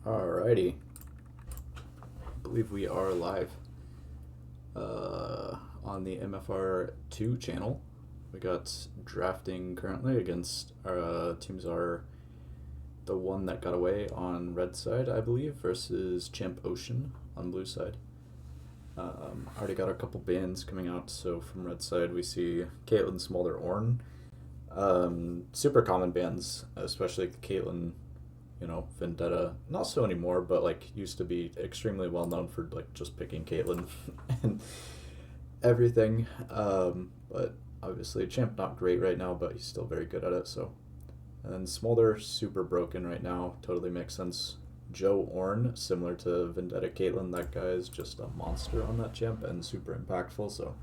Alrighty. I believe we are live on the MFR2 channel. We got drafting currently against our teams are the one that got away on red side, I believe, versus Champ Ocean on blue side. Already got a couple bands coming out, so from red side we see Caitlyn, Smolder, Orn. Super common bands, especially Caitlyn, Vendetta. Not so anymore, but like used to be extremely well known for like just picking Caitlyn and everything. But obviously Champ not great right now, but he's still very good at it. So, and then Smolder super broken right now. Totally makes sense. Joe Orn, similar to Vendetta Caitlyn, that guy is just a monster on that champ and super impactful. So,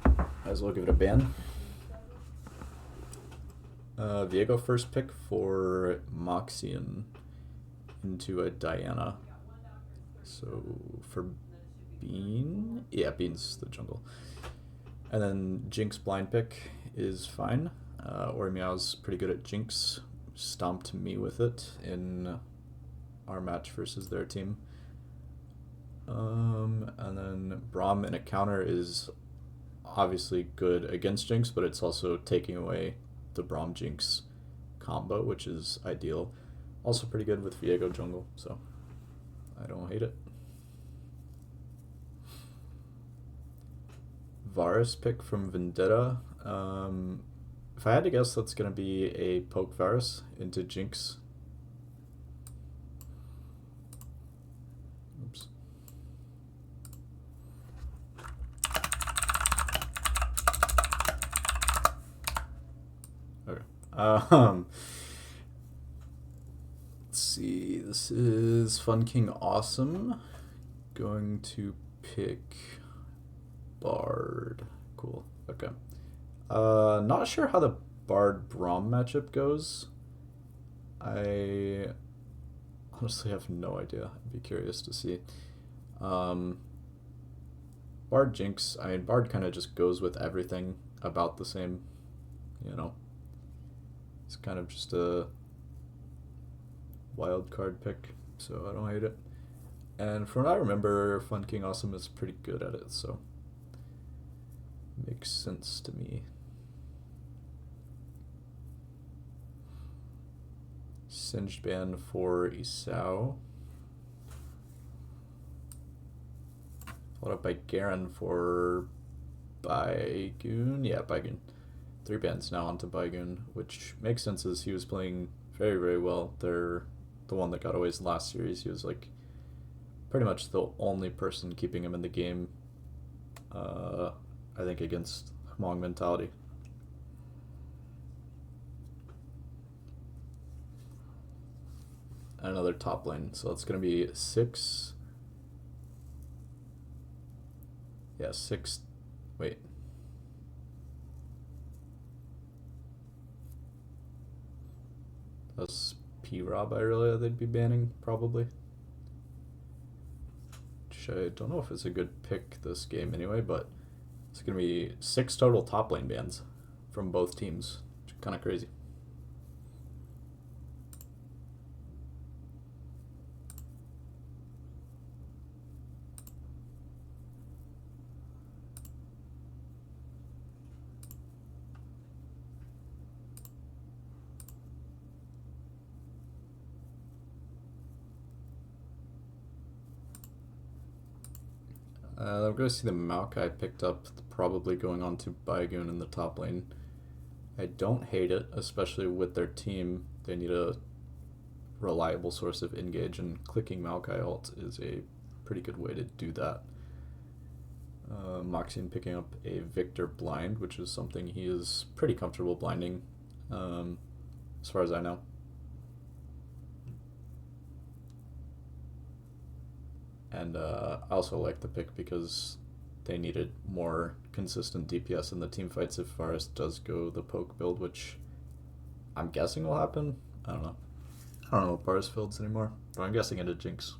might as well give it a ban. Viego first pick for Moxian into a Diana. So for Bean, yeah, Bean's the jungle. And then Jinx blind pick is fine. Meow's pretty good at Jinx. Stomped me with it in our match versus their team. And then Braum in a counter is obviously good against Jinx, but it's also taking away the Braum Jinx combo, which is ideal. Also pretty good with Viego jungle, so I don't hate it. Varus pick from Vendetta. If I had to guess, that's going to be a poke Varus into Jinx. Oops. Okay. Let's see. This is Fun King Awesome. Going to pick Bard. Cool. Okay. Not sure how the Bard Braum matchup goes. I honestly have no idea. I'd be curious to see. Bard Jinx. I mean, Bard kind of just goes with everything about the same. It's kind of just a wild card pick, so I don't hate it. And from what I remember, Fun King Awesome is pretty good at it, so makes sense to me. Singed ban for Isao. Followed up by Garen for Baigoon. Yeah, Baigoon. 3 bans now onto Baigoon, which makes sense as he was playing very, very well. They're the one that got away last series. He was like pretty much the only person keeping him in the game, I think, against Hmong mentality. Another top lane, so it's going to be 6. Yeah, 6. Wait. That's P-Rob Irelia they'd be banning, probably. Which I don't know if it's a good pick this game anyway, but it's going to be 6 total top lane bans from both teams. Which is kind of crazy. I'm going to see the Maokai picked up, probably going on to Baigoon in the top lane. I don't hate it, especially with their team. They need a reliable source of engage, and clicking Maokai ult is a pretty good way to do that. Moxian picking up a Victor blind, which is something he is pretty comfortable blinding, as far as I know. And I also like the pick because they needed more consistent DPS in the team fights if Varus does go the poke build, which I'm guessing will happen. I don't know. I don't know what Varus builds anymore, but I'm guessing into Jinx.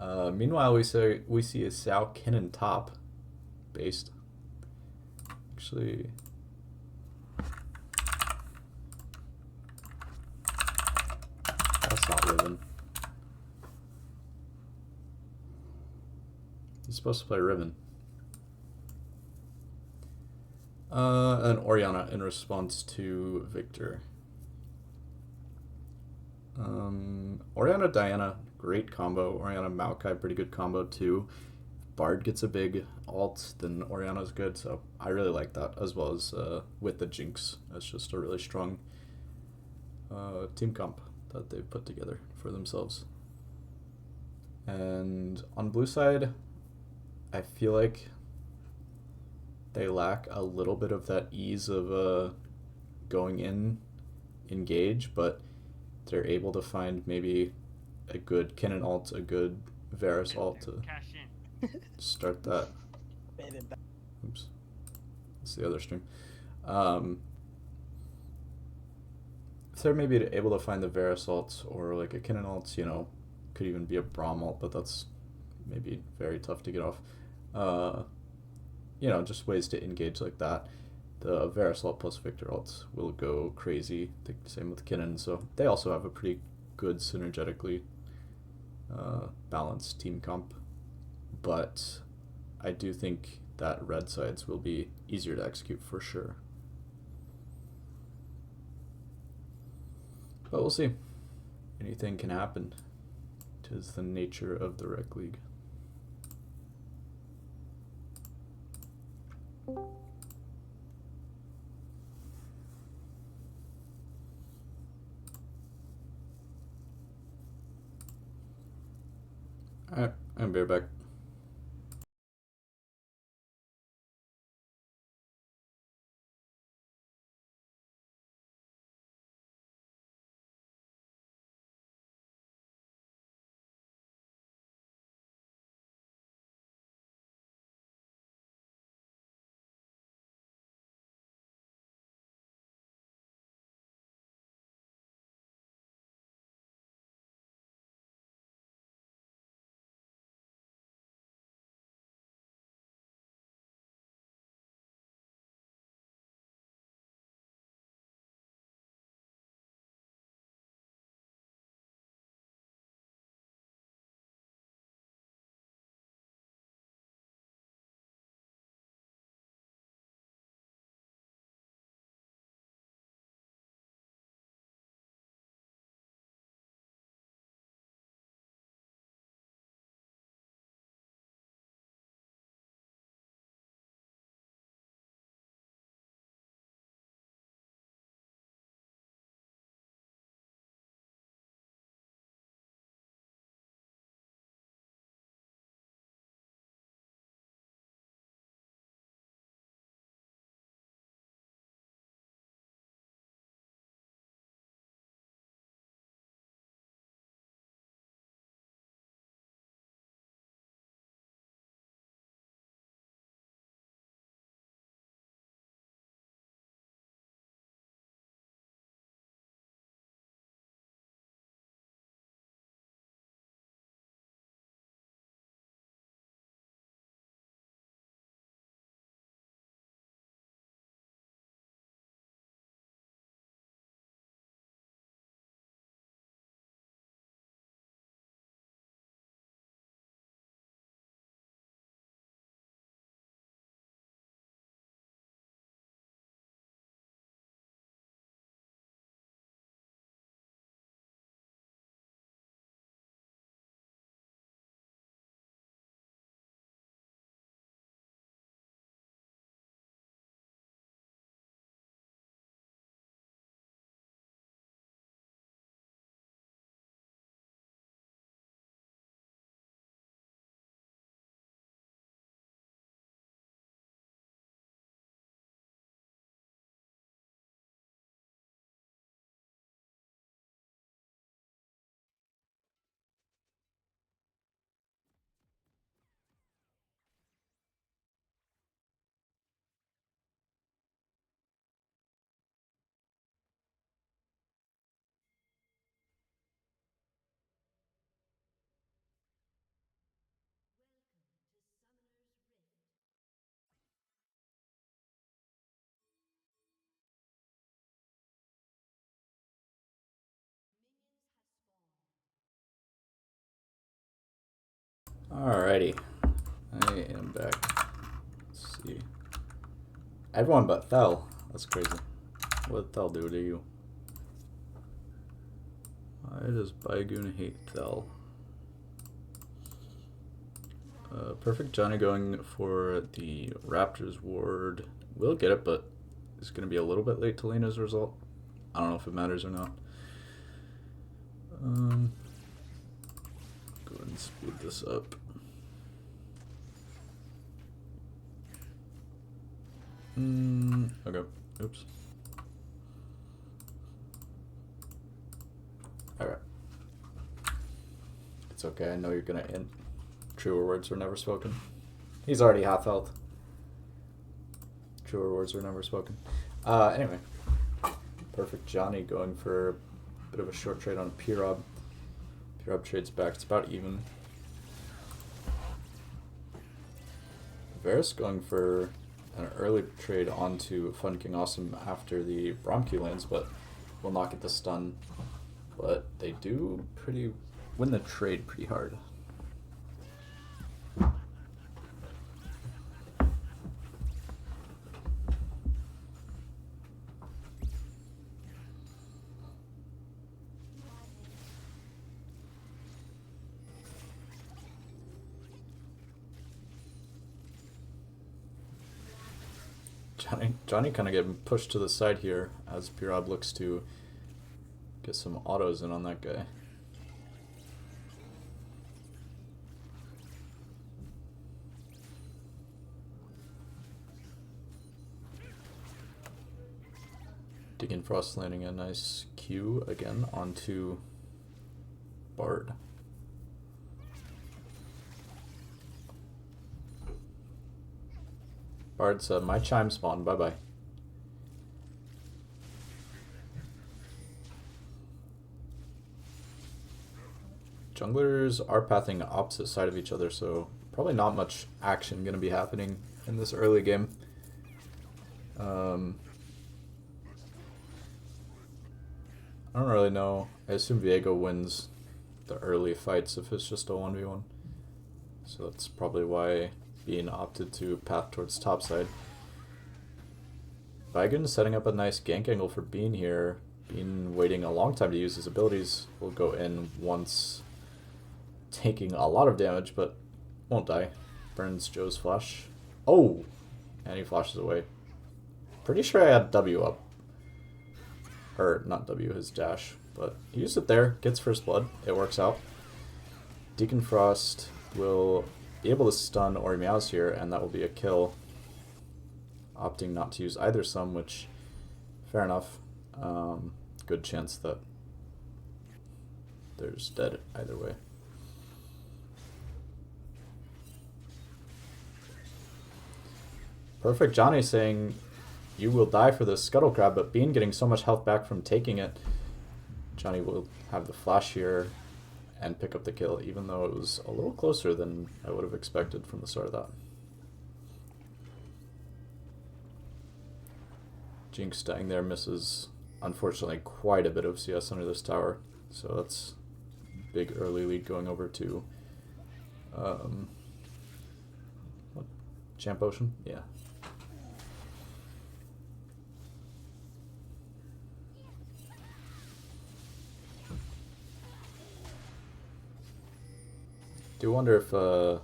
Meanwhile, we see a Sao Kinnan top based. Actually, It's not Riven. He's supposed to play Riven. And Orianna in response to Victor. Orianna Diana, great combo. Orianna Maokai, pretty good combo too. Bard gets a big alt, then Orianna's good, so I really like that, as well as with the Jinx. That's just a really strong team comp that they've put together for themselves. And on blue side, I feel like they lack a little bit of that ease of going in engage, but they're able to find maybe a good Kennen alt, a good Varus alt to start that. Oops, that's the other stream. If they're maybe able to find the Varus alt or like a Kennen alt, you know, could even be a Braum alt, but that's maybe very tough to get off. You know, just ways to engage like that. The Varus alt plus Victor alt will go crazy. I think the same with Kennen, so they also have a pretty good synergetically balanced team comp. But I do think that red sides will be easier to execute for sure. But we'll see. Anything can happen. 'Tis the nature of the rec league. Alright, I'm be right back. Alrighty. I am back. Let's see. Everyone but Thel. That's crazy. What did Thel do to you? Why does Baigoon hate Thel? Perfect Johnny going for the Raptors ward. Will get it, but it's going to be a little bit late to Lena's result. I don't know if it matters or not. Go ahead and speed this up. Okay. Oops. Alright. It's okay, I know you're gonna int. Truer words were never spoken. He's already half health. Truer words were never spoken. Anyway. Perfect Johnny going for a bit of a short trade on P-Rob. P-Rob trades back, it's about even. Varus going for an early trade onto Fun King Awesome after the Bromkey lands, but will not get the stun. But they do win the trade pretty hard. Johnny kind of getting pushed to the side here as P-Rob looks to get some autos in on that guy. Deacon Frost landing a nice Q again onto Bard. Bard said, my chime spawn, bye-bye. Junglers are pathing opposite side of each other, so probably not much action going to be happening in this early game. I don't really know. I assume Viego wins the early fights if it's just a 1v1. So that's probably why Bean opted to path towards top side. Baigoon setting up a nice gank angle for Bean here. Bean waiting a long time to use his abilities. Will go in once, taking a lot of damage, but won't die. Burns Joe's flash. Oh! And he flashes away. Pretty sure I had W up. Or, not W, his dash. But he used it there. Gets first blood. It works out. Deacon Frost will be able to stun Ori Meows here, and that will be a kill. Opting not to use either sum, which, fair enough. Good chance that there's dead either way. Perfect Johnny saying, you will die for the Scuttle Crab, but Bean getting so much health back from taking it. Johnny will have the flash here and pick up the kill, even though it was a little closer than I would have expected from the start of that. Jinx dying there misses, unfortunately, quite a bit of CS under this tower, so that's a big early lead going over to what? Champ Ocean? Yeah. Do wonder if, I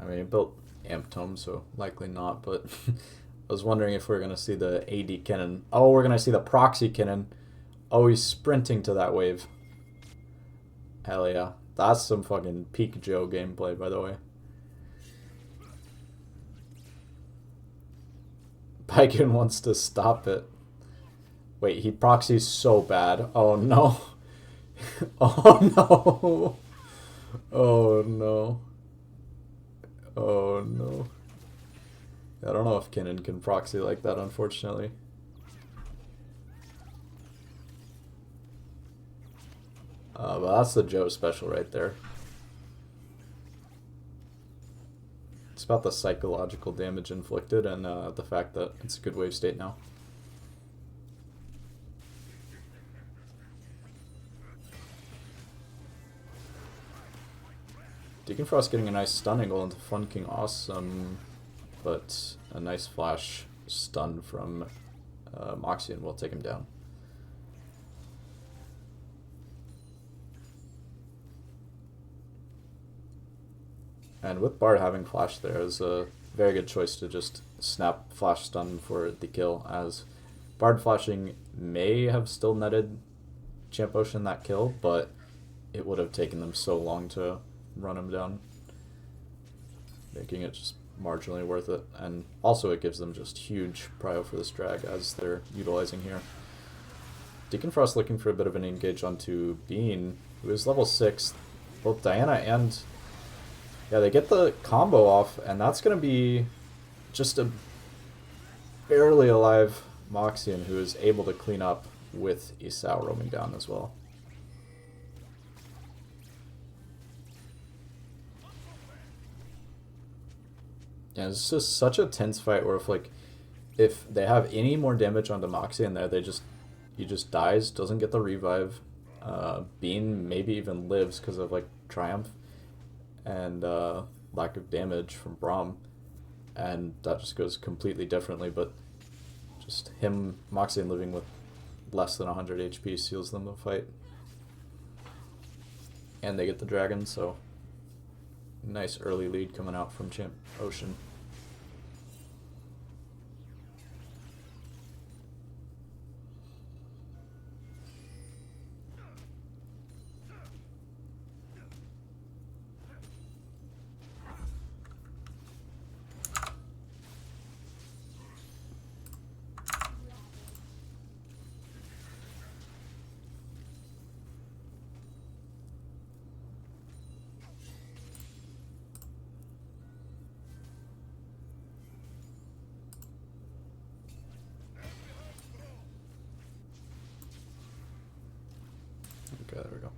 mean, it built Amp Tome, so likely not, but I was wondering if we're going to see the AD Cannon. Oh, we're going to see the Proxy Cannon. Oh, he's sprinting to that wave. Hell yeah. That's some fucking peak Joe gameplay, by the way. Baigoon wants to stop it. Wait, he proxies so bad. Oh no. Oh no. Oh no. Oh no. I don't know if Kinnan can proxy like that, unfortunately. But that's the Joe special right there. It's about the psychological damage inflicted and the fact that it's a good wave state now. Deacon Frost getting a nice stun angle into Fun King Awesome, but a nice flash stun from Moxian will take him down. And with Bard having flash there is a very good choice to just snap flash stun for the kill, as Bard flashing may have still netted Champ Ocean that kill, but it would have taken them so long to run him down, making it just marginally worth it. And also it gives them just huge prio for this drag as they're utilizing here. Deacon Frost looking for a bit of an engage onto Bean, who is level 6. Both Diana and... yeah, they get the combo off, and that's going to be just a barely alive Moxian who is able to clean up with Isao roaming down as well. Yeah, it's just such a tense fight where if they have any more damage onto Moxian there, he just dies, doesn't get the revive. Bean maybe even lives because of Triumph and lack of damage from Braum, and that just goes completely differently. But just Moxian living with less than 100 HP seals them the fight, and they get the dragon. So nice early lead coming out from Champ Ocean. Okay, there we go.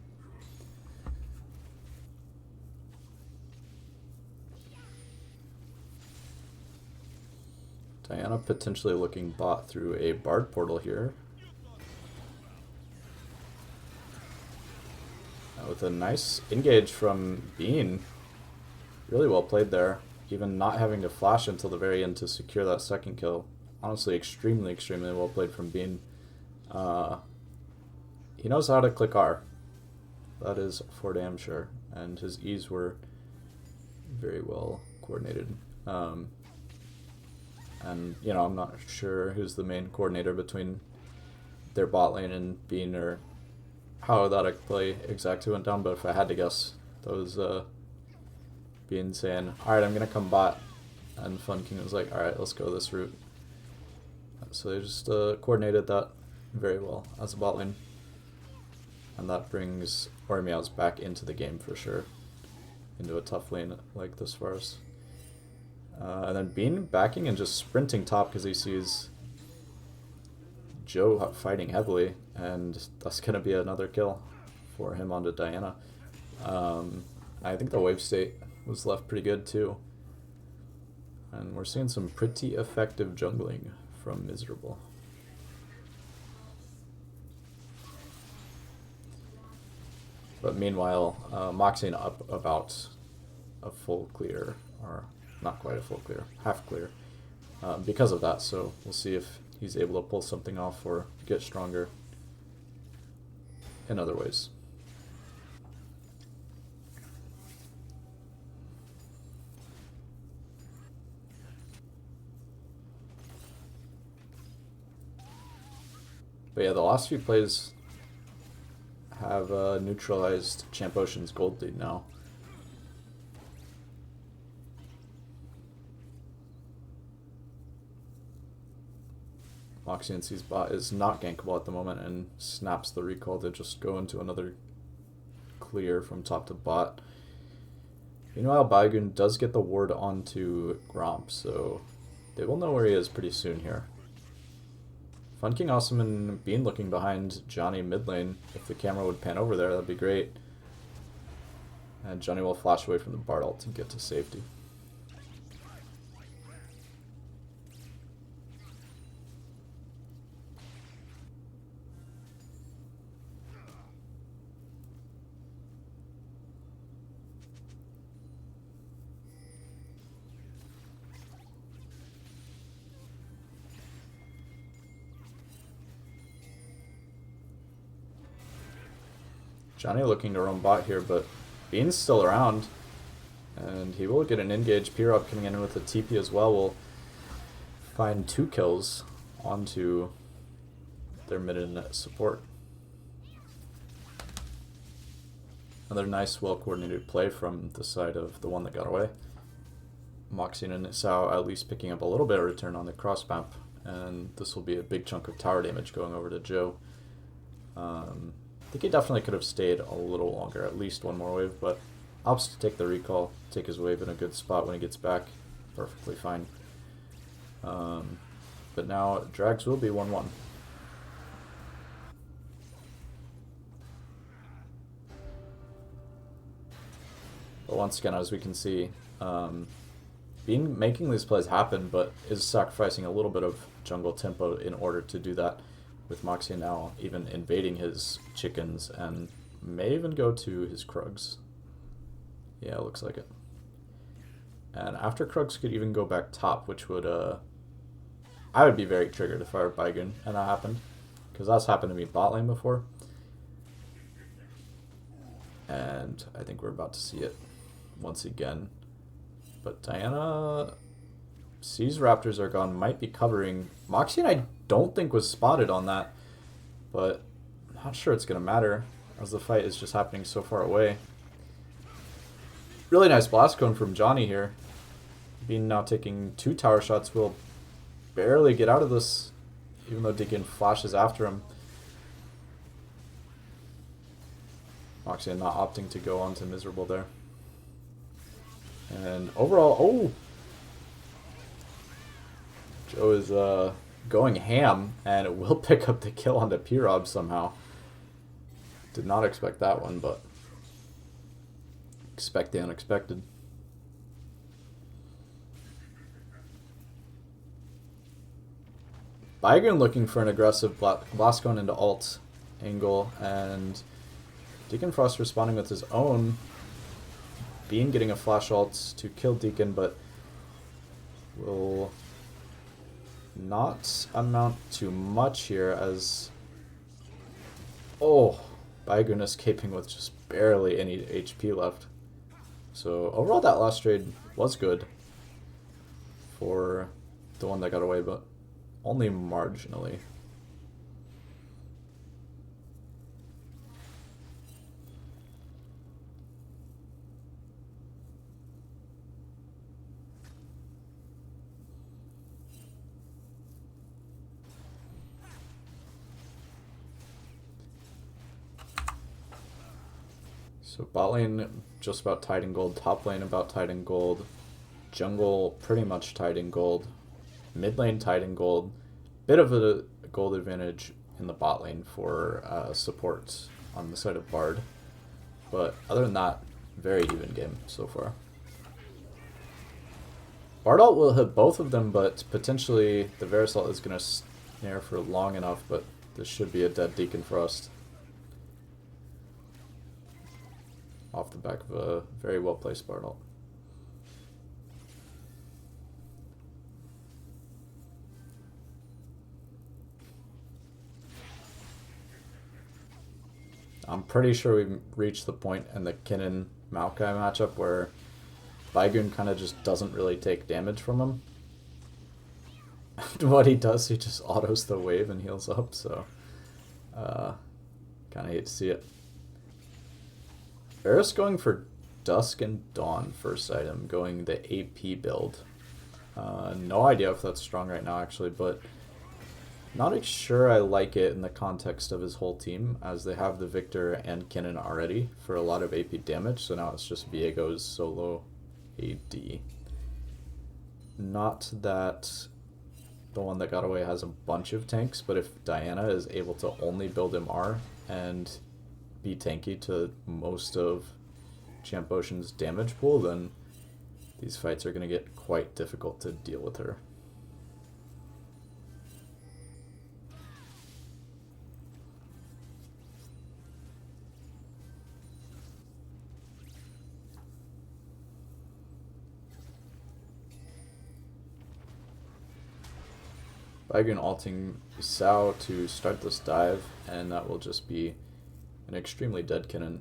Diana potentially looking bot through a Bard portal here. With a nice engage from Bean. Really well played there. Even not having to flash until the very end to secure that second kill. Honestly, extremely, extremely well played from Bean. He knows how to click R. That is for damn sure. And his E's were very well coordinated. And, you know, I'm not sure who's the main coordinator between their bot lane and Bean, or how that play exactly went down, but if I had to guess, that was Bean saying, alright, I'm going to come bot, and Fun King was like, alright, let's go this route. So they just coordinated that very well as a bot lane. And that brings Ormeows back into the game for sure, into a tough lane like this for us. And then Bean backing and just sprinting top because he sees Joe fighting heavily, and that's going to be another kill for him onto Diana. I think the wave state was left pretty good too. And we're seeing some pretty effective jungling from Miserable. But meanwhile, Moxian up about a full clear, or not quite a full clear, half clear, because of that. So we'll see if he's able to pull something off or get stronger in other ways. But yeah, the last few plays have neutralized Champ Ocean's gold lead now. Moxian sees bot is not gankable at the moment and snaps the recall to just go into another clear from top to bot. Meanwhile, Baigun does get the ward onto Gromp, so they will know where he is pretty soon here. Fun King Awesome and Bean looking behind Johnny mid lane. If the camera would pan over there, that'd be great. And Johnny will flash away from the Bard ult and get to safety. Johnny looking to roam bot here, but Bean's still around. And he will get an engage. P-Rob coming in with a TP as well will find 2 kills onto their mid support. Another nice, well-coordinated play from the side of the one that got away. Moxie and Sao at least picking up a little bit of return on the cross map, and this will be a big chunk of tower damage going over to Joe. I think he definitely could have stayed a little longer, at least one more wave, but opts to take the recall, take his wave in a good spot when he gets back. Perfectly fine. But now drags will be 1-1. But once again, as we can see, Bean making these plays happen, but is sacrificing a little bit of jungle tempo in order to do that, with Moxie now even invading his chickens and may even go to his Krugs. Yeah, it looks like it. And after Krugs could even go back top, which would, I would be very triggered if I were Baigun and that happened, because that's happened to me bot lane before. And I think we're about to see it once again. But Diana sees Raptors are gone, might be covering. Moxie I don't think was spotted on that, but I'm not sure it's going to matter as the fight is just happening so far away. Really nice blast cone from Johnny here. Bean now taking 2 tower shots, will barely get out of this, even though Deacon flashes after him. Moxie not opting to go on to Miserable there. And overall, oh! Joe is going ham, and it will pick up the kill onto P-Rob somehow. Did not expect that one, but expect the unexpected. Baigun looking for an aggressive blast cone into alt angle, and Deacon Frost responding with his own. Bean getting a flash ult to kill Deacon, but will not amount to much here as... Oh, Baigun escaping with just barely any HP left. So overall that last trade was good for the one that got away, but only marginally. So bot lane just about tied in gold, top lane about tied in gold, jungle pretty much tied in gold, mid lane tied in gold, bit of a gold advantage in the bot lane for support on the side of Bard, but other than that, very even game so far. Bard ult will hit both of them, but potentially the Varus ult is going to snare for long enough, but this should be a dead Deacon Frost. Off the back of a very well placed Bard ult. I'm pretty sure we've reached the point in the Kinnan Maokai matchup where Baigun kind of just doesn't really take damage from him. What he does, he just autos the wave and heals up, so kind of hate to see it. Varus going for Dusk and Dawn first item, going the AP build. No idea if that's strong right now actually, but not sure I like it in the context of his whole team, as they have the Victor and Kinnan already for a lot of AP damage, so now it's just Viego's solo AD. Not that the one that got away has a bunch of tanks, but if Diana is able to only build MR and be tanky to most of Champ Ocean's damage pool, then these fights are going to get quite difficult to deal with her. Baigun alting Sao to start this dive, and that will just be an extremely dead Kinnan.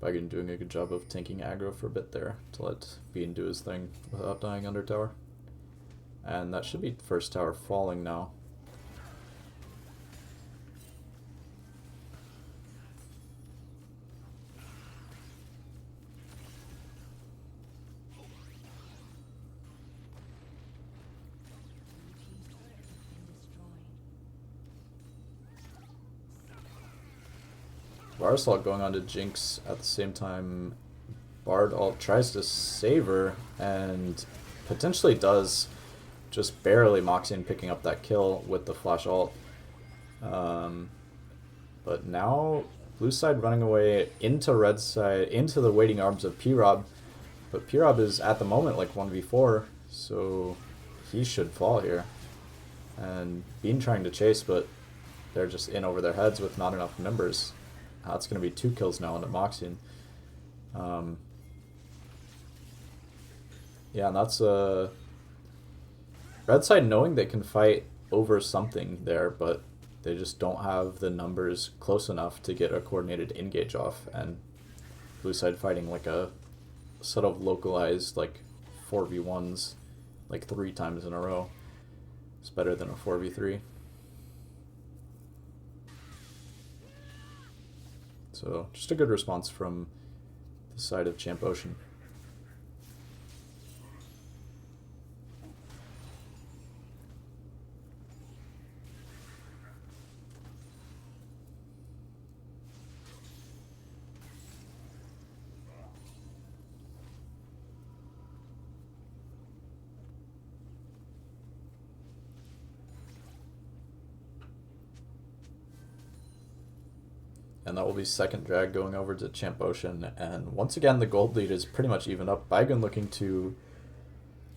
Baigun doing a good job of tanking aggro for a bit there to let Bean do his thing without dying under tower. And that should be first tower falling now. Varasalt going on to Jinx at the same time. Bard ult tries to save her and potentially does, just barely Moxian picking up that kill with the flash ult. But now blue side running away into red side, into the waiting arms of P-Rob. But P-Rob is at the moment like 1v4, so he should fall here. And Bean trying to chase, but they're just in over their heads with not enough members. That's going to be 2 kills now into Moxian. Yeah, and that's red side knowing they can fight over something there, but they just don't have the numbers close enough to get a coordinated engage off. And blue side fighting like a sort of localized like 4v1s like 3 times in a row. It's better than a 4v3. So just a good response from the side of Champ Ocean. And that will be second drag going over to Champ Ocean. And once again, the gold lead is pretty much even up. Baigun looking to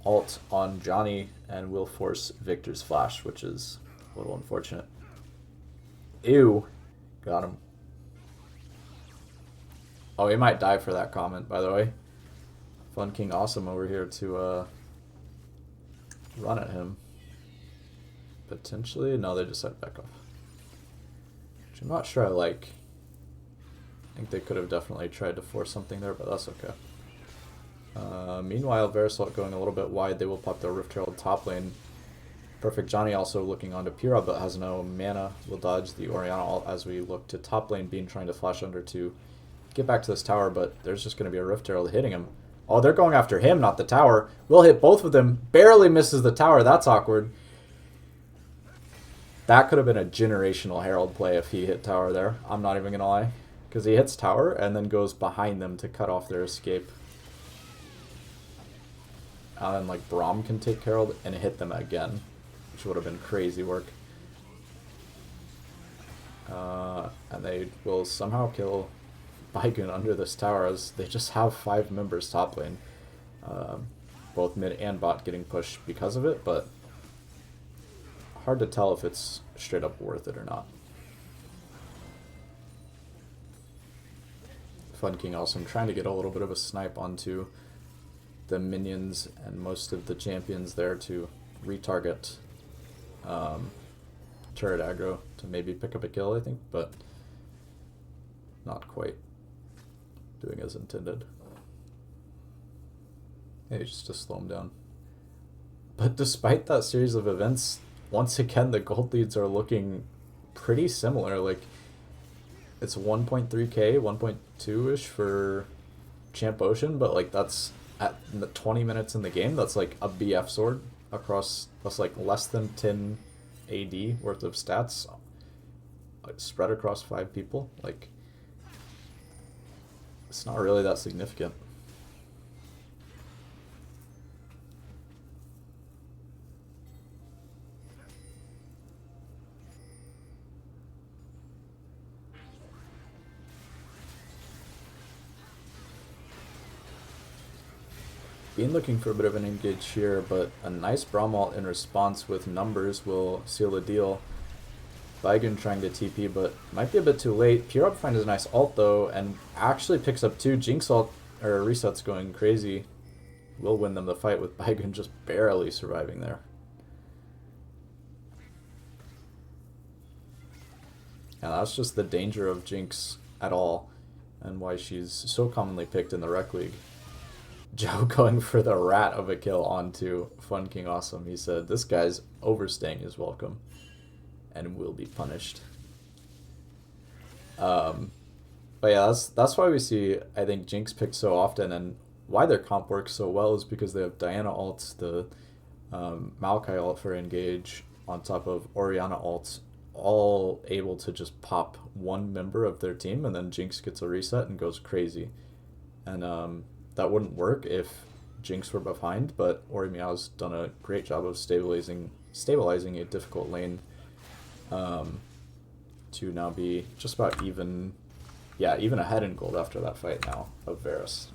ult on Johnny and will force Victor's flash, which is a little unfortunate. Ew. Got him. Oh, he might die for that comment, by the way. Fun King Awesome over here to run at him. Potentially. No, they just said back off. Which I'm not sure I like. I think they could have definitely tried to force something there, but that's okay. Meanwhile, Varasalt going a little bit wide. They will pop their Rift Herald top lane. Perfect Johnny also looking onto Pira, but has no mana. Will dodge the Orianna ult as we look to top lane. Bean trying to flash under to get back to this tower, but there's just going to be a Rift Herald hitting him. Oh, they're going after him, not the tower. Will hit both of them. Barely misses the tower. That's awkward. That could have been a generational Herald play if he hit tower there. I'm not even going to lie. Because he hits tower and then goes behind them to cut off their escape. And then like Braum can take Herald and hit them again, which would have been crazy work. And they will somehow kill Baigun under this tower as they just have 5 members top lane. Both mid and bot getting pushed because of it, but hard to tell if it's straight up worth it or not. Fun King Awesome trying to get a little bit of a snipe onto the minions and most of the champions there to retarget turret aggro to maybe pick up a kill, I think, but not quite doing as intended. Maybe just to slow him down. But despite that series of events, once again the gold leads are looking pretty similar. Like, it's 1.3k, 1.2-ish for Champ Ocean, but like that's at the 20 minutes in the game, that's like a BF sword across, that's like less than 10 AD worth of stats spread across 5 people. Like, it's not really that significant. Bean looking for a bit of an engage here, but a nice Braum ult in response with numbers will seal the deal. Baigun trying to TP, but might be a bit too late. P-Rob finds a nice ult though, and actually picks up 2. Jinx ult, or Reset's going crazy. Will win them the fight with Baigun just barely surviving there. And that's just the danger of Jinx at all, and why she's so commonly picked in the Rec League. Joe going for the rat of a kill onto Fun King Awesome. He said, this guy's overstaying his welcome and will be punished. But yeah, that's why we see, I think, Jinx picked so often, and why their comp works so well is because they have Diana ults, the Maokai ult for engage, on top of Orianna ults, all able to just pop one member of their team, and then Jinx gets a reset and goes crazy. And that wouldn't work if Jinx were behind, but Ori Meow's done a great job of stabilizing a difficult lane to now be just about even ahead in gold after that fight now of Varus.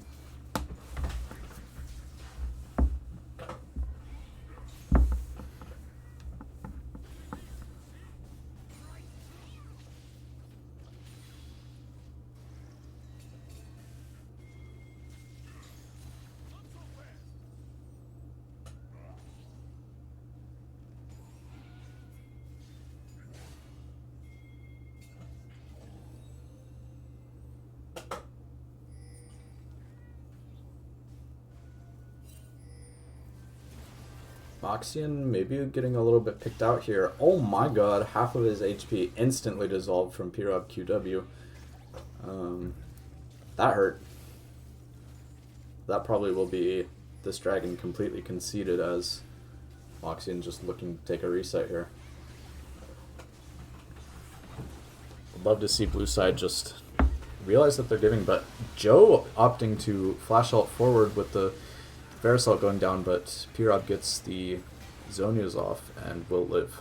Moxian maybe getting a little bit picked out here. Oh my god, half of his HP instantly dissolved from P-Rob QW. That hurt. That probably will be this dragon completely conceded, as Moxian just looking to take a reset here. I'd love to see blue side just realize that they're giving, but Joe opting to flash ult forward with the Varus ult going down, but P-Rob gets the Zhonya's off and will live.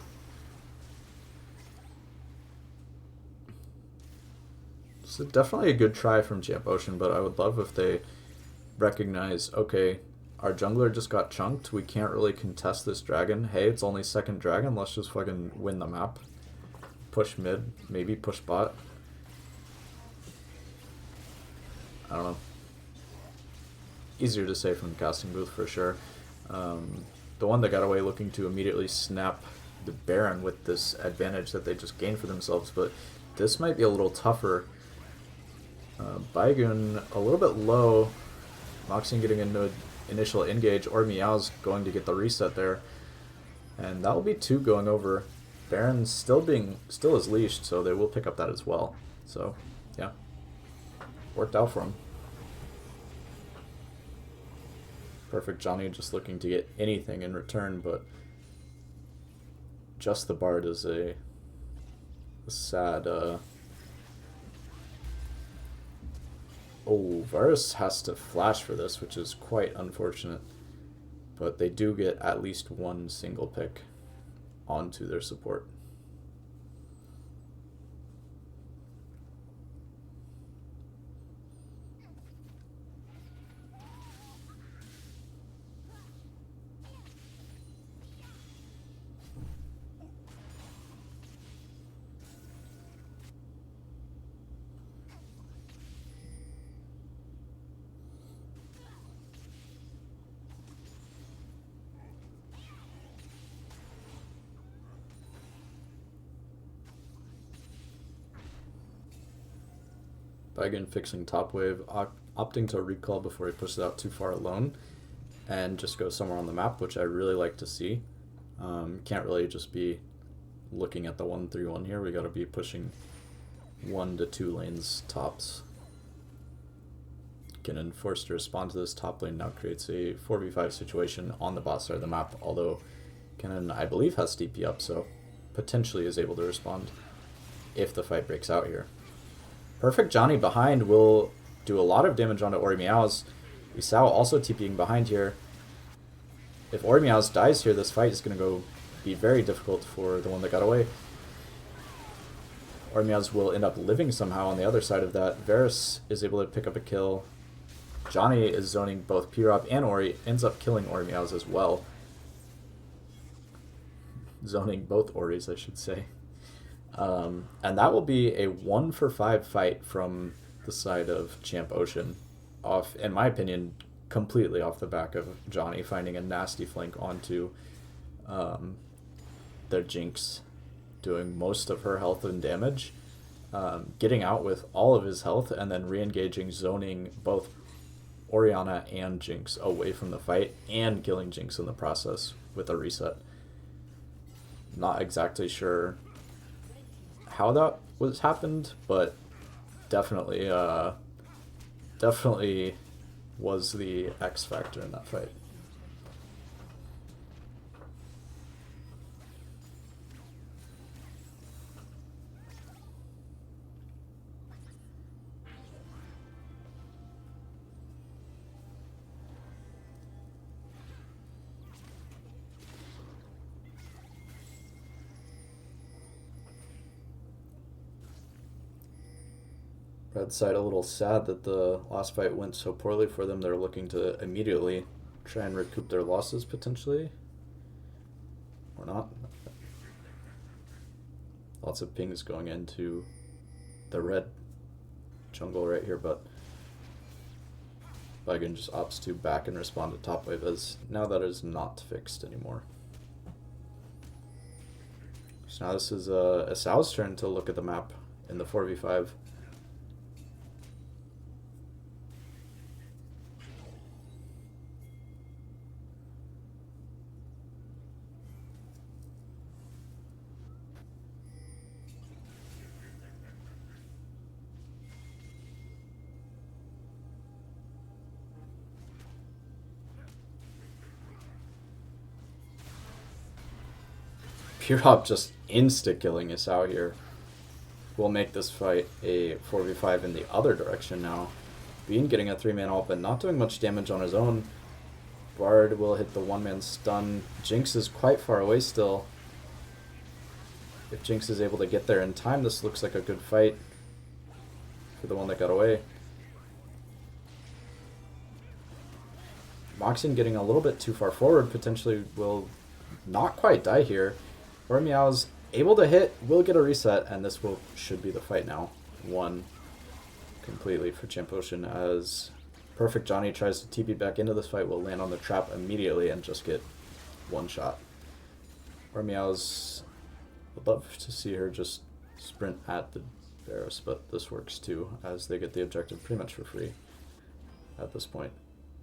So definitely a good try from Champ Ocean, but I would love if they recognize, okay, our jungler just got chunked, we can't really contest this dragon. Hey, it's only second dragon, let's just fucking win the map. Push mid, maybe push bot. I don't know. Easier to say from the casting booth for sure. The one that got away looking to immediately snap the Baron with this advantage that they just gained for themselves, but this might be a little tougher. Baigun a little bit low. Moxian getting into initial engage, or Meow's going to get the reset there. And that will be two going over. Baron's still is leashed, so they will pick up that as well. So, yeah. Worked out for him. Perfect Johnny just looking to get anything in return, but just the Bard is a sad... Oh, Varus has to flash for this, which is quite unfortunate. But they do get at least one single pick onto their support. Baigun fixing top wave, opting to recall before he pushes out too far alone, and just go somewhere on the map, which I really like to see. Can't really just be looking at the 1-3-1 here. We got to be pushing 1 to 2 lanes tops. Kennen forced to respond to this top lane now creates a 4v5 situation on the bot side of the map, although Kennen, I believe, has TP up, so potentially is able to respond if the fight breaks out here. Perfect Johnny behind will do a lot of damage onto Ori Meows. Isao also TPing behind here. If Ori Meows dies here, this fight is going to be very difficult for the one that got away. Ori Meows will end up living somehow on the other side of that. Varus is able to pick up a kill. Johnny is zoning both P-Rob and Ori, ends up killing Ori Meows as well. Zoning both Oris, I should say. And that will be a 1-for-5 fight from the side of Champ Ocean. Off, in my opinion, completely off the back of Johnny finding a nasty flank onto their Jinx, doing most of her health and damage. getting out with all of his health and then re-engaging, zoning both Oriana and Jinx away from the fight and killing Jinx in the process with a reset. Not exactly sure how that was happened, but definitely definitely was the X factor in that fight. Red side a little sad that the last fight went so poorly for them. They're looking to immediately try and recoup their losses potentially. Or not. Lots of pings going into the red jungle right here, but Baigun just opts to back and respond to top wave as now that is not fixed anymore. So now this is Asao's turn to look at the map in the 4v5. Pure Hop just insta-killing Asao here will make this fight a 4v5 in the other direction now. Bean getting a 3-man ult, but not doing much damage on his own. Bard will hit the 1-man stun. Jinx is quite far away still. If Jinx is able to get there in time, this looks like a good fight for the one that got away. Moxian getting a little bit too far forward potentially will not quite die here. Meow's able to hit, will get a reset, and this should be the fight now. Won completely for Champ Ocean as Perfect Johnny tries to TP back into this fight, will land on the trap immediately and just get one shot. Meow's would love to see her just sprint at the Varus, but this works too, as they get the objective pretty much for free at this point.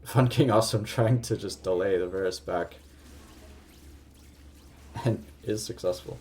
Fun King Awesome trying to just delay the Varus back. And is successful.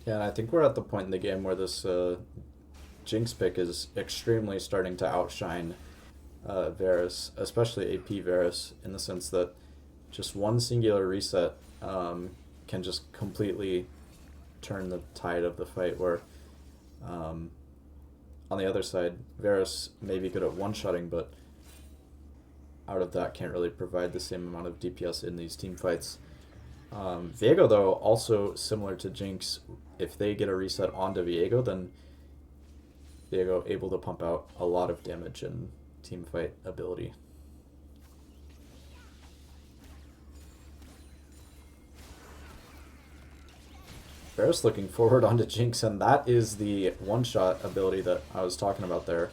Yeah, and I think we're at the point in the game where this Jinx pick is extremely starting to outshine Varus, especially AP Varus, in the sense that just one singular reset can just completely turn the tide of the fight, where on the other side, Varus may be good at one-shotting, but out of that can't really provide the same amount of DPS in these team fights. Viego, though, also similar to Jinx, if they get a reset onto Viego, then Viego able to pump out a lot of damage and team fight ability. Varus looking forward onto Jinx, and that is the one-shot ability that I was talking about there.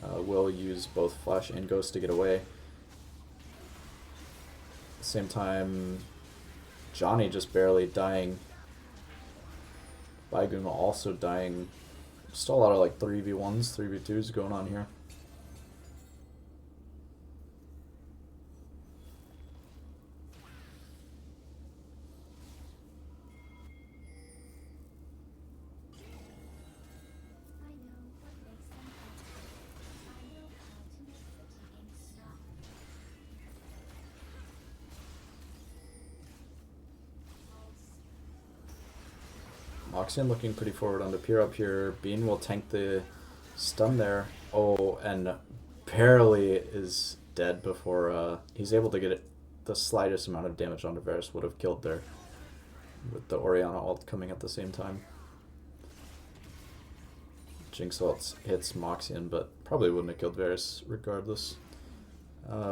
Will use both Flash and Ghost to get away. At the same time, Johnny just barely dying. Baigun also dying. Still a lot of like 3v1s, 3v2s going on here. Moxian looking pretty forward on the pier up here. Bean will tank the stun there. Oh, and barely is dead before he's able to get it. The slightest amount of damage onto Varus would have killed there. with the Orianna ult coming at the same time. Jinx ult hits Moxian, but probably wouldn't have killed Varus regardless.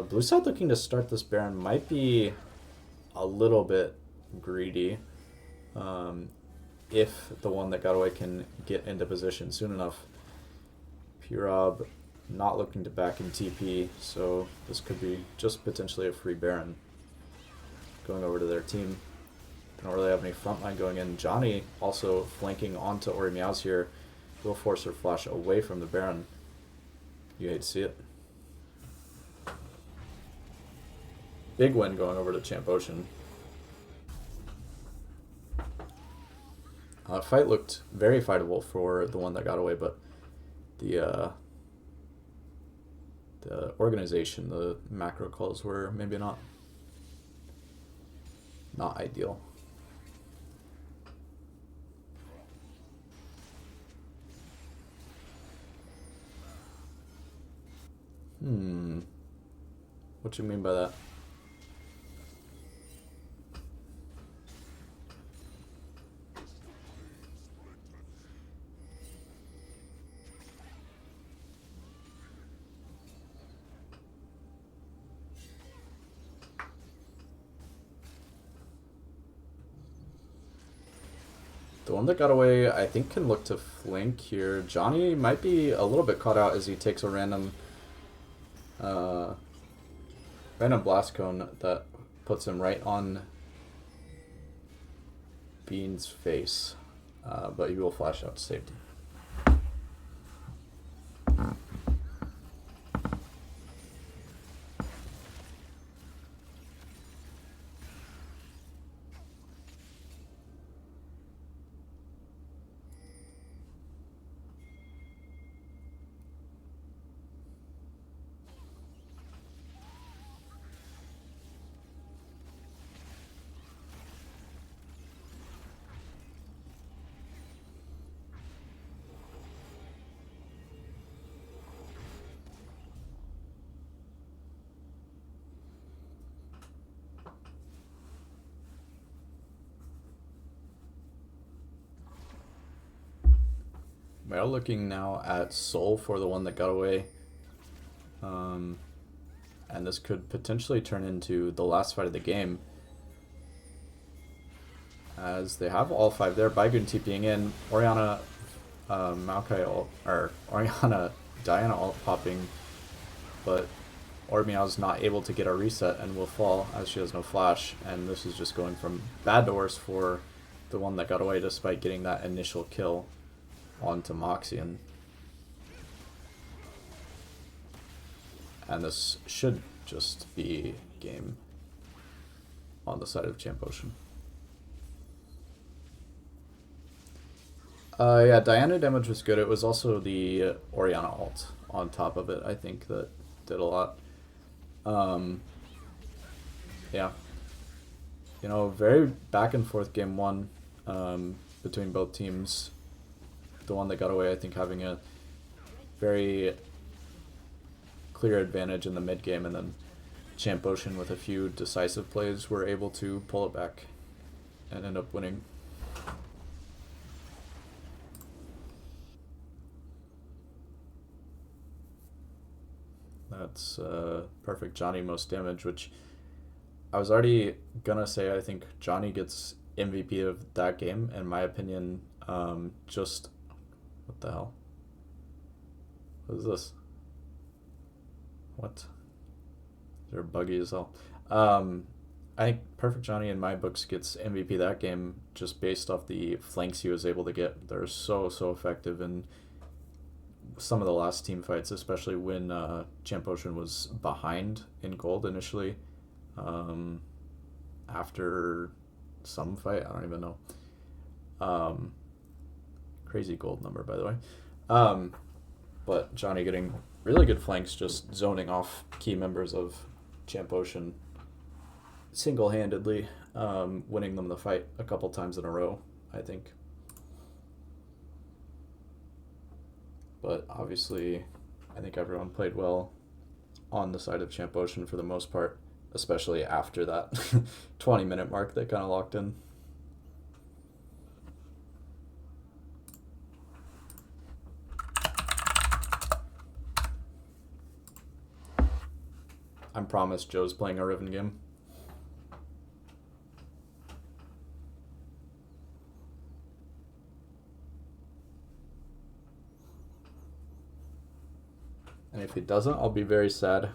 Blue side looking to start this Baron might be a little bit greedy. If the one that got away can get into position soon enough. Purob not looking to back in TP, so this could be just potentially a free Baron going over to their team. They don't really have any frontline going in. Johnny also flanking onto Ori Meows here will force her flash away from the Baron. You hate to see it. Big win going over to Champ Ocean. Fight looked very fightable for the one that got away, but the organization, the macro calls were maybe not ideal. What you mean by that? The one that got away, I think, can look to flank here. Johnny might be a little bit caught out as he takes a random blast cone that puts him right on Bean's face, but he will flash out to safety. We are looking now at Soul for the one that got away. And this could potentially turn into the last fight of the game, as they have all 5 there. Baigun TPing in, Orianna Maokai ult, or Orianna Diana ult popping, but Ormeow's not able to get a reset and will fall as she has no flash, and this is just going from bad to worse for the one that got away despite getting that initial kill onto Moxian. And this should just be game on the side of Champ Ocean. Yeah, Diana damage was good. It was also the Orianna ult on top of it, I think, that did a lot. Yeah. You know, very back and forth game 1 between both teams. The one that got away, I think, having a very clear advantage in the mid game, and then Champ Ocean with a few decisive plays were able to pull it back and end up winning. That's perfect Johnny most damage, which I was already gonna say I think Johnny gets MVP of that game, in my opinion. Just what the hell? What is this? What? They're buggy as hell. I think Perfect Johnny in my books gets MVP that game just based off the flanks he was able to get. They're so effective in some of the last team fights, especially when Champ Ocean was behind in gold initially. After some fight, I don't even know. Crazy gold number, by the way. But Johnny getting really good flanks, just zoning off key members of Champ Ocean single-handedly, winning them the fight a couple times in a row, I think. But obviously, I think everyone played well on the side of Champ Ocean for the most part, especially after that 20-minute mark that kind of locked in. I'm promised Joe's playing a Riven game. And if he doesn't, I'll be very sad.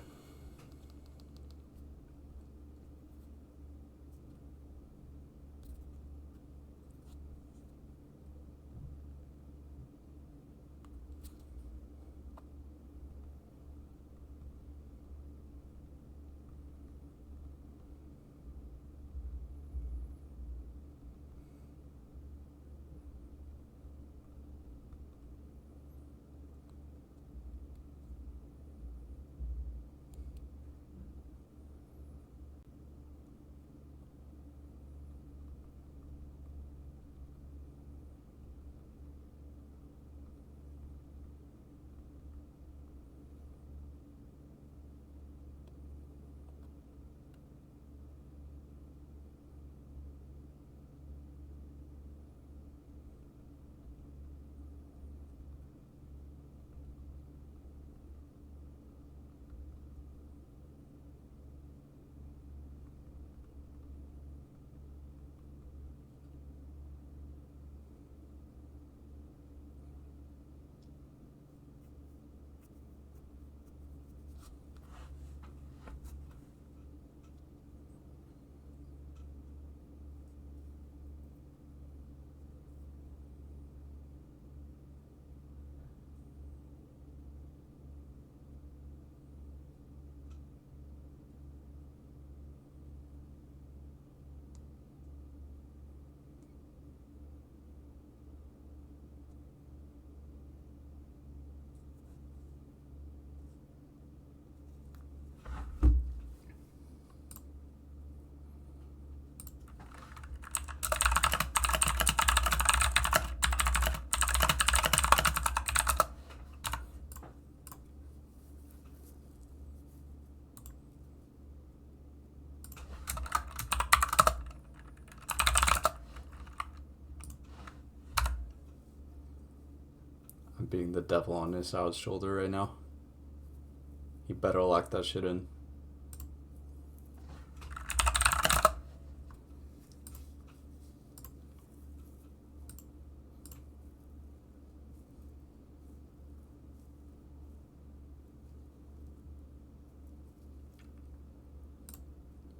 I'm being the devil on his shoulder right now. He better lock that shit in.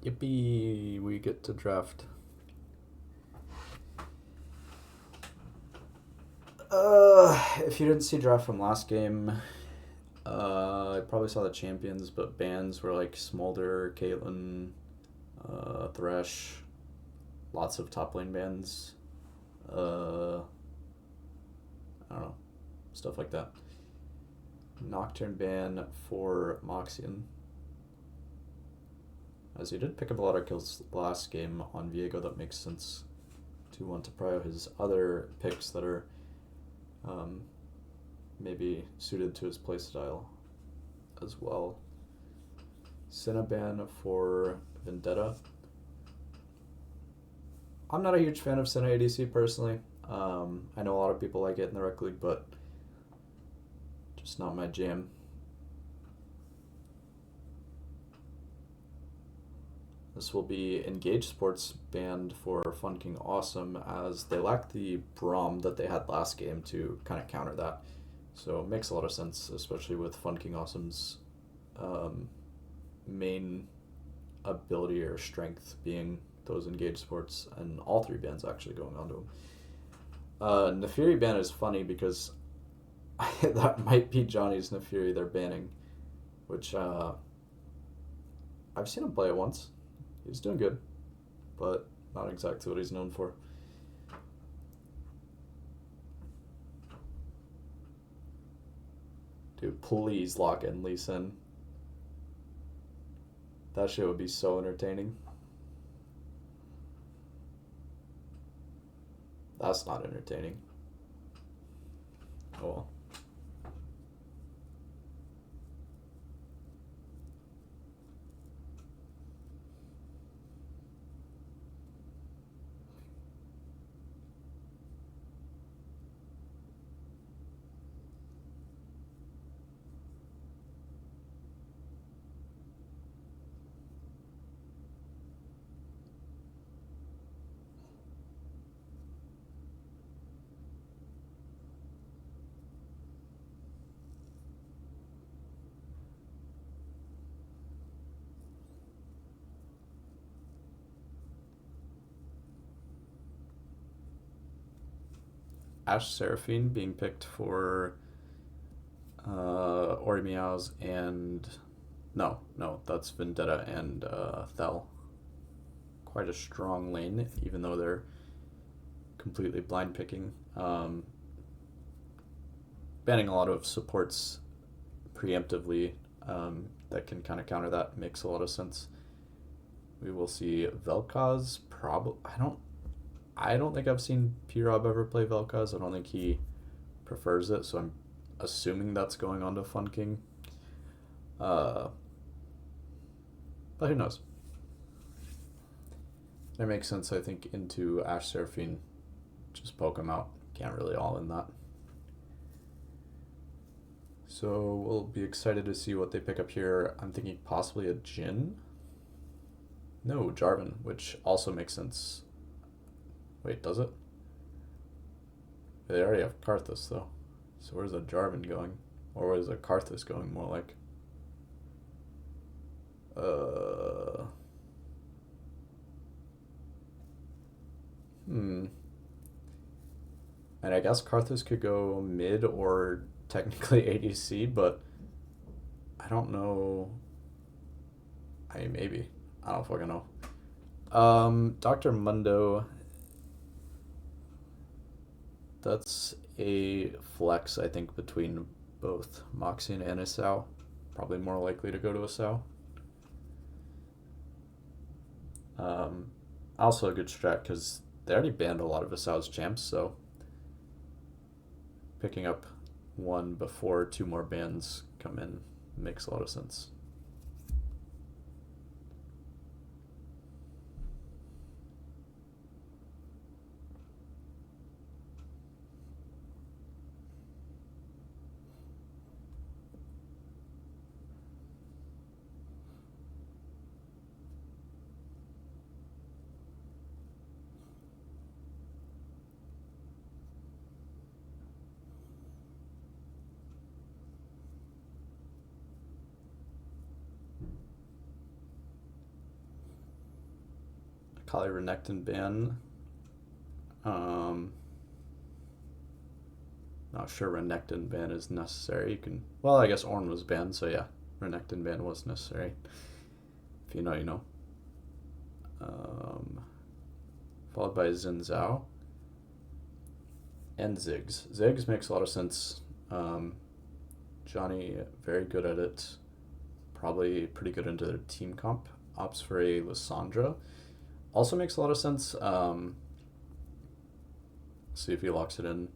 Yippee, we get to draft. If you didn't see draft from last game, I probably saw the champions, but bans were like Smolder, Caitlyn, Thresh, lots of top lane bans. I don't know, stuff like that. Nocturne ban for Moxian. As he did pick up a lot of kills last game on Viego, that makes sense to want to prio his other picks that are maybe suited to his playstyle as well. Cinnaban for Vendetta. I'm not a huge fan of Cinna ADC personally. I know a lot of people like it in the Rec League, but just not my jam. This will be Engage Sports banned for Funking Awesome, as they lack the Braum that they had last game to kind of counter that. So it makes a lot of sense, especially with Funking Awesome's main ability or strength being those Engage Sports, and all three bans actually going onto him. Nefiri ban is funny because that might be Johnny's Nefiri they're banning, which I've seen him play it once. He's doing good, but not exactly what he's known for. Dude, please lock in Lee Sin. That shit would be so entertaining. That's not entertaining. Oh well. Ash Seraphine being picked for Ori Meows and no, that's Vendetta and Thel. Quite a strong lane, even though they're completely blind picking. Banning a lot of supports preemptively that can kind of counter that makes a lot of sense. We will see Vel'Koz. I don't think I've seen P-Rob ever play Vel'Koz. I don't think he prefers it, so I'm assuming that's going on to Fun King. But who knows? It makes sense, I think, into Ash Seraphine. Just poke him out. Can't really all in that. So we'll be excited to see what they pick up here. I'm thinking possibly a Jhin. No, Jarvan, which also makes sense. Wait, does it? They already have Karthus, though. So where's a Jarvan going? Or where's a Karthus going, more like? And I guess Karthus could go mid or technically ADC, but I don't know. I mean, maybe. I don't fucking know. Dr. Mundo. That's a flex, I think, between both Moxian and Asao. Probably more likely to go to Asao. Also a good strat because they already banned a lot of Asao's champs, so picking up one before two more bans come in makes a lot of sense. Kali Renekton ban. Not sure Renekton ban is necessary. You can, well, I guess Ornn was banned, so yeah, Renekton ban was necessary. If you know, you know. Followed by Xin Zhao and Ziggs. Ziggs makes a lot of sense. Johnny, very good at it. Probably pretty good into their team comp. Opts for a Lissandra. Also makes a lot of sense. See if he locks it in.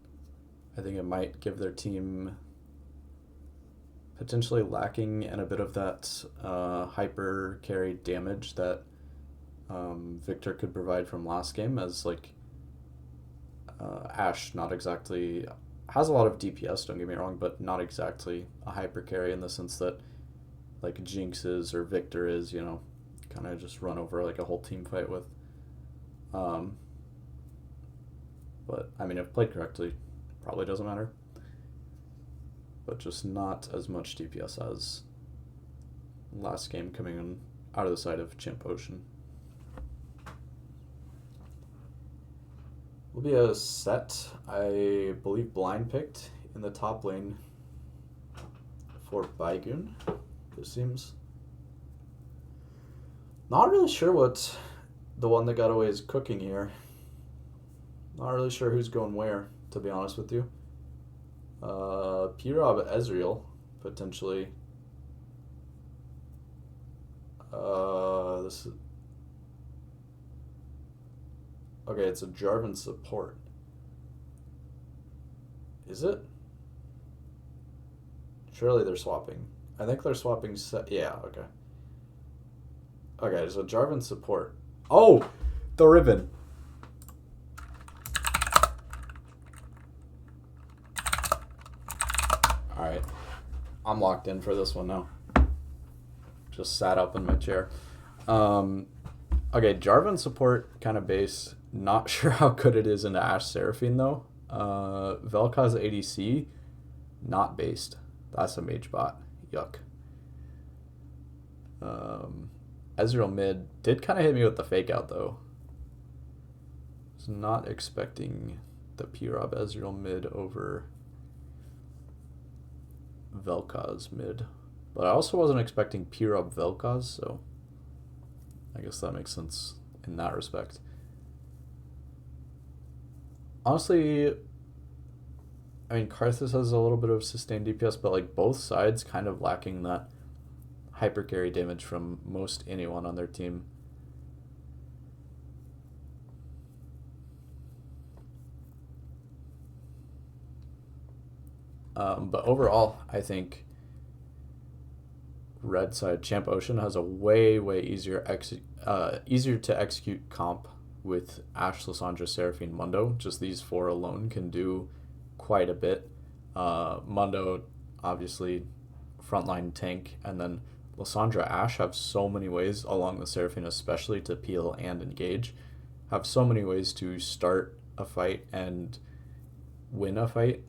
I think it might give their team potentially lacking in a bit of that hyper carry damage that Victor could provide from last game, as like Ashe not exactly has a lot of DPS, don't get me wrong, but not exactly a hyper carry in the sense that like Jinx is or Victor is, you know, kind of just run over like a whole team fight with. But I mean, if played correctly, probably doesn't matter. But just not as much DPS as last game coming in out of the side of Chimp Ocean. Will be a set, I believe, blind picked in the top lane for Baigun, it seems. Not really sure what the one that got away is cooking here. Not really sure who's going where, to be honest with you. P-Rob Ezreal, potentially. This is... Okay, it's a Jarvan support. Is it? Surely they're swapping. I think they're swapping yeah, okay. Okay, so Jarvan support. Oh! The ribbon. Alright. I'm locked in for this one now. Just sat up in my chair. Okay, Jarvan support kind of base. Not sure how good it is into Ashe Seraphine though. Vel'Koz ADC, not based. That's a mage bot. Yuck. Ezreal mid did kind of hit me with the fake out though. Was not expecting the P-Rob Ezreal mid over Vel'Koz mid. But I also wasn't expecting P-Rob Vel'Koz, so I guess that makes sense in that respect. Honestly, I mean, Karthus has a little bit of sustained DPS, but like both sides kind of lacking that hyper carry damage from most anyone on their team. But overall, I think red side Champ Ocean has a way easier easier to execute comp with Ashe, Lissandra, Seraphine, Mundo. Just these four alone can do quite a bit. Mundo, obviously, frontline tank, and then Lissandra, Ashe have so many ways, along with Seraphine especially, to peel and engage. Have so many ways to start a fight and win a fight.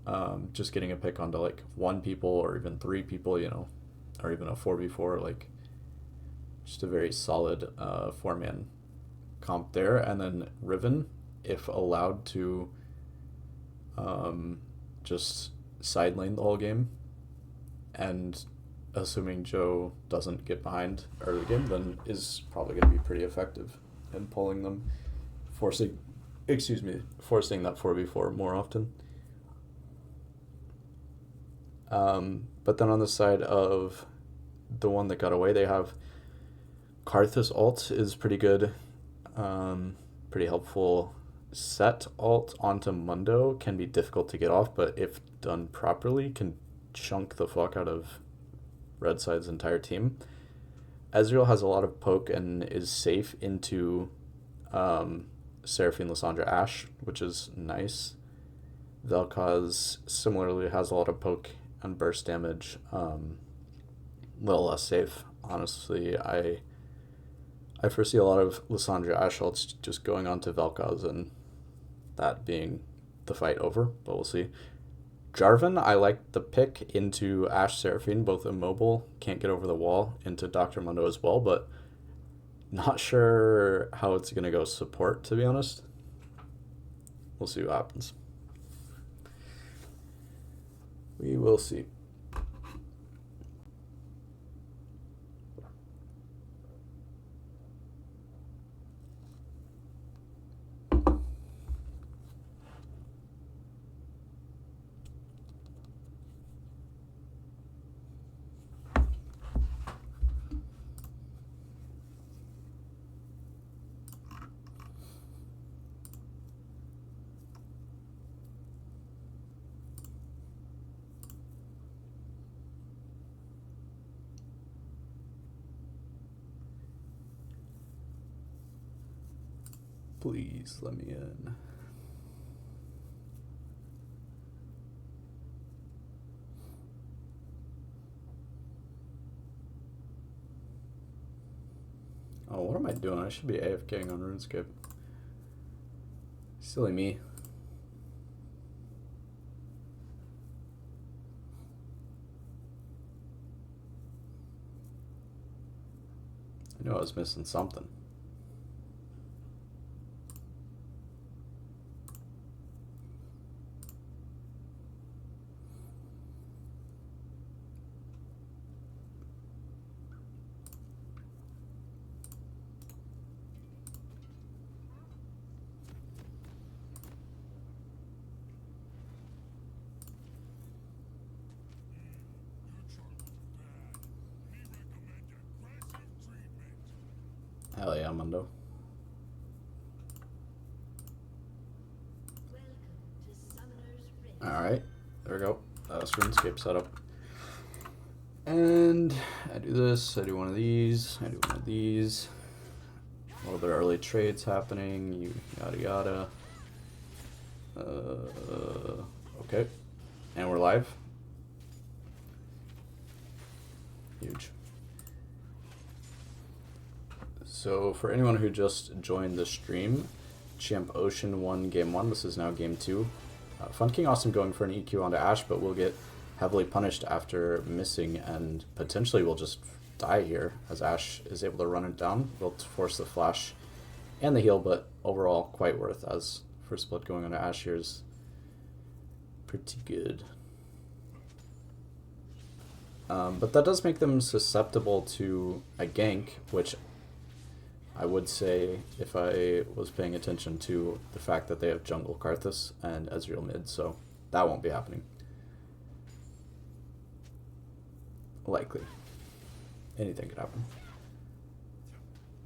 Just getting a pick onto like one people or even three people, or even a 4v4, like just a very solid 4-man comp there. And then Riven, if allowed to just side lane the whole game, and assuming Joe doesn't get behind early game, then is probably going to be pretty effective in pulling them, forcing that 4v4 more often. But then on the side of the one that got away, they have Karthus ult is pretty good, pretty helpful. Set ult onto Mundo can be difficult to get off, but if done properly, can chunk the fuck out of red side's entire team. Ezreal has a lot of poke and is safe into Seraphine, Lissandra, Ashe, which is nice. Vel'Koz similarly has a lot of poke and burst damage. A little less safe, honestly. I foresee a lot of Lissandra Ashe ults just going on to Vel'Koz and that being the fight over, but we'll see. Jarvan, I like the pick into Ashe Seraphine, both immobile, can't get over the wall, into Dr. Mundo as well, but not sure how it's going to go support, to be honest. We'll see what happens. We will see. Please let me in. Oh, what am I doing? I should be AFKing on RuneScape. Silly me. I knew I was missing something. Hell yeah, Mundo. Alright, there we go. That's RuneScape setup. And I do this, I do one of these, I do one of these. A little bit of early trades happening, yada yada. Okay. And we're live. Huge. So for anyone who just joined the stream, Champ Ocean won game 1. This is now game 2. Fun King Awesome going for an EQ onto Ashe, but will get heavily punished after missing and potentially will just die here as Ashe is able to run it down. Will force the flash and the heal, but overall quite worth as first blood going onto Ashe here is pretty good. But that does make them susceptible to a gank, which I would say if I was paying attention to the fact that they have jungle Karthus and Ezreal mid, so that won't be happening. Likely. Anything could happen.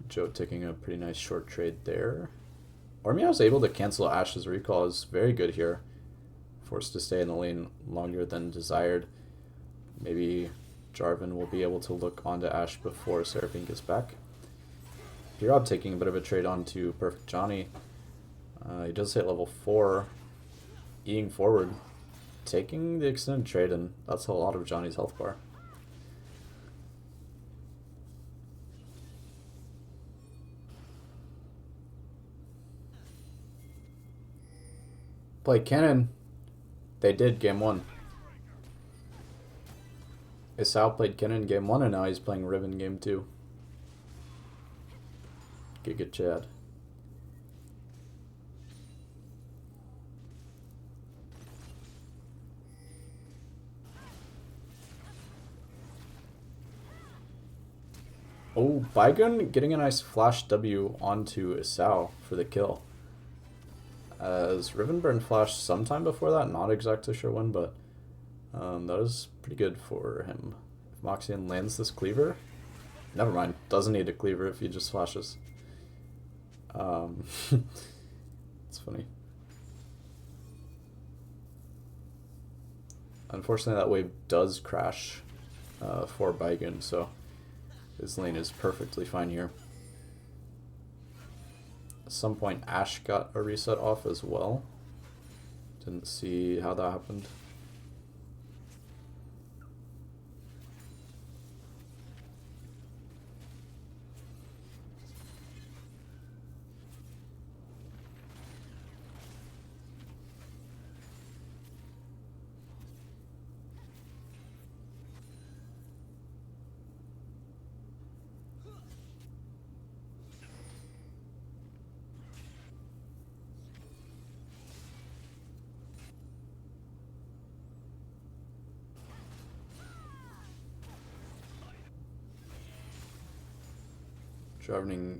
Joe taking a pretty nice short trade there. Ormia was able to cancel Ashe's recall, is very good here. Forced to stay in the lane longer than desired. Maybe Jarvan will be able to look onto Ashe before Seraphine gets back. Pirob taking a bit of a trade onto Perfect Johnny. He does hit level 4. Eating forward. Taking the extended trade, and that's a lot of Johnny's health bar. Play Cannon. They did game 1. Isao played Cannon game 1 and now he's playing Riven game 2. Giga Chad. Oh, Baigun getting a nice flash W onto Isao for the kill. As Riven burned flash sometime before that, not exactly sure when, but that was pretty good for him. If Moxian lands this cleaver, never mind, doesn't need a cleaver if he just flashes. It's funny. Unfortunately, that wave does crash for Baigun, so his lane is perfectly fine here. At some point, Ashe got a reset off as well. Didn't see how that happened.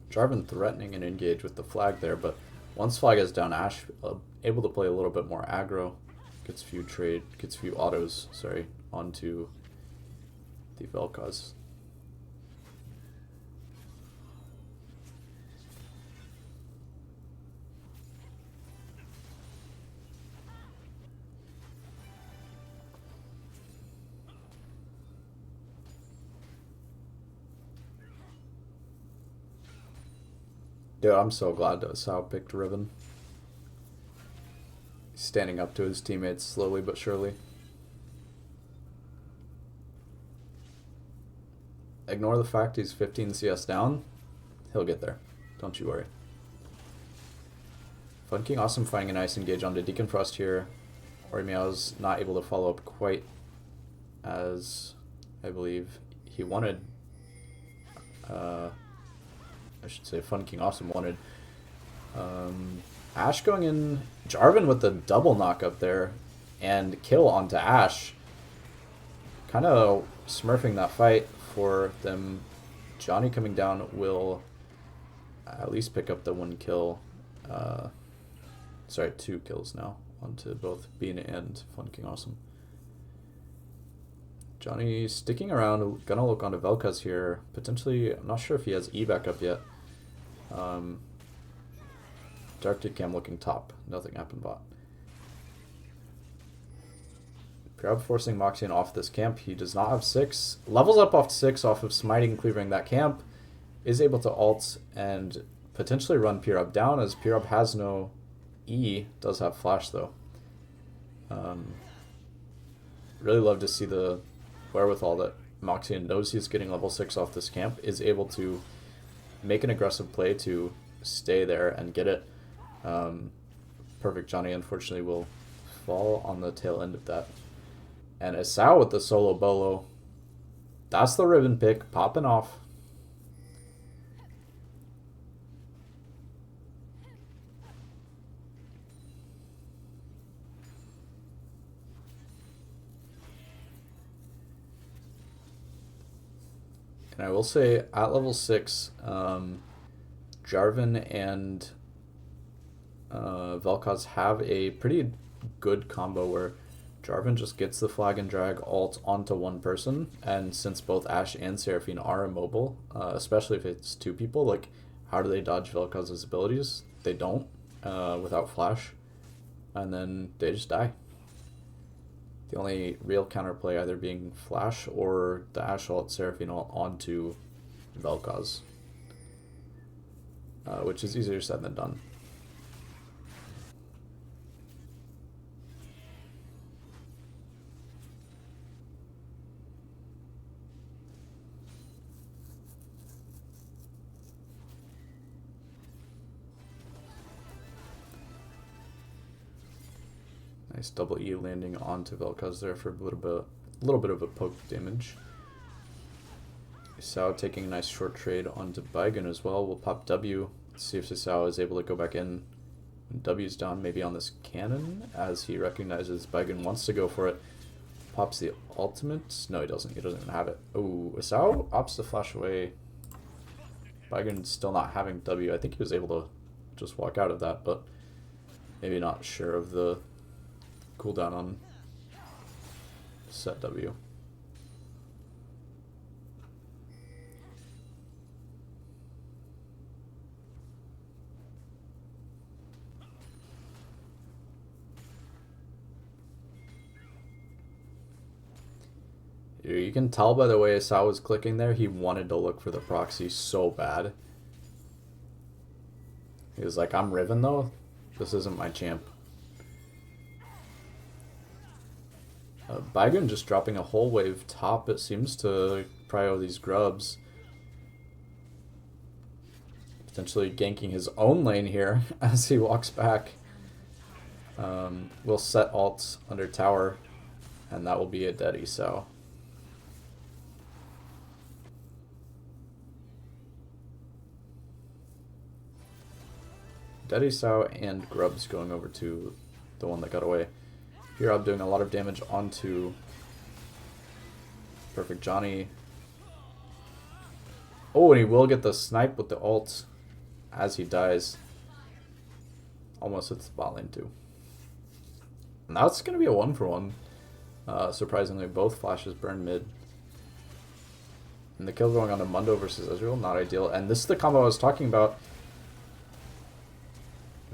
Jarvan threatening an engage with the flag there, but once flag is down, Ashe able to play a little bit more aggro, gets few autos, sorry, onto the Vel'Koz. Dude, I'm so glad that Sao picked Riven. He's standing up to his teammates slowly but surely. Ignore the fact he's 15 CS down. He'll get there. Don't you worry. Funking Awesome finding a nice engage onto Deacon Frost here. Orimiao's not able to follow up quite as I believe he wanted. I should say Funking Awesome wanted. Ashe going in. Jarvan with the double knock up there and kill onto Ashe. Kind of smurfing that fight for them. Johnny coming down will at least pick up the 1 kill. Sorry, 2 kills now onto both Bean and Funking Awesome. Johnny sticking around, gonna look onto Vel'Koz here. Potentially, I'm not sure if he has E back up yet. Dark Cam looking top. Nothing happened bot. Pirob forcing Moxian off this camp. He does not have 6. Levels up off 6 off of smiting, cleavering that camp. Is able to ult and potentially run Pirob down as Pirob has no E. Does have flash though. Really love to see the wherewithal that Moxian knows he's getting level 6 off this camp. Is able to make an aggressive play to stay there and get it. Perfect Johnny unfortunately will fall on the tail end of that. And Isao with the solo bolo. That's the Riven pick, popping off. And I will say, at level 6, Jarvan and Vel'Koz have a pretty good combo where Jarvan just gets the flag and drag ult onto one person, and since both Ashe and Seraphine are immobile, especially if it's two people, like, how do they dodge Vel'Koz's abilities? They don't, without flash, and then they just die. The only real counterplay either being flash or the Ashe ult, Seraphine ult onto Vel'Koz, which is easier said than done. Nice double E landing onto Vel'Koz there for a little bit of a poke damage. Sao taking a nice short trade onto Baigun as well. We'll pop W. Let's see if Sao is able to go back in. When W's down, maybe on this cannon, as he recognizes Baigun wants to go for it. Pops the ultimate. No, he doesn't. He doesn't even have it. Oh, Sao opts to flash away. Baigun still not having W. I think he was able to just walk out of that, but maybe not sure of the cooldown on set W. You can tell by the way Sao was clicking there, he wanted to look for the proxy so bad. He was like, I'm Riven though, this isn't my champ. Baigun just dropping a whole wave top, it seems to prio these grubs. Potentially ganking his own lane here as he walks back. We'll set ults under tower, and that will be a dead Sao. Dead Sao and grubs going over to the one that got away. Here doing a lot of damage onto Perfect Johnny. Oh, and he will get the snipe with the ult as he dies. Almost hits the bot lane too. Now it's going to be a 1-for-1. Surprisingly, both flashes burn mid. And the kill going on to Mundo versus Israel, not ideal. And this is the combo I was talking about.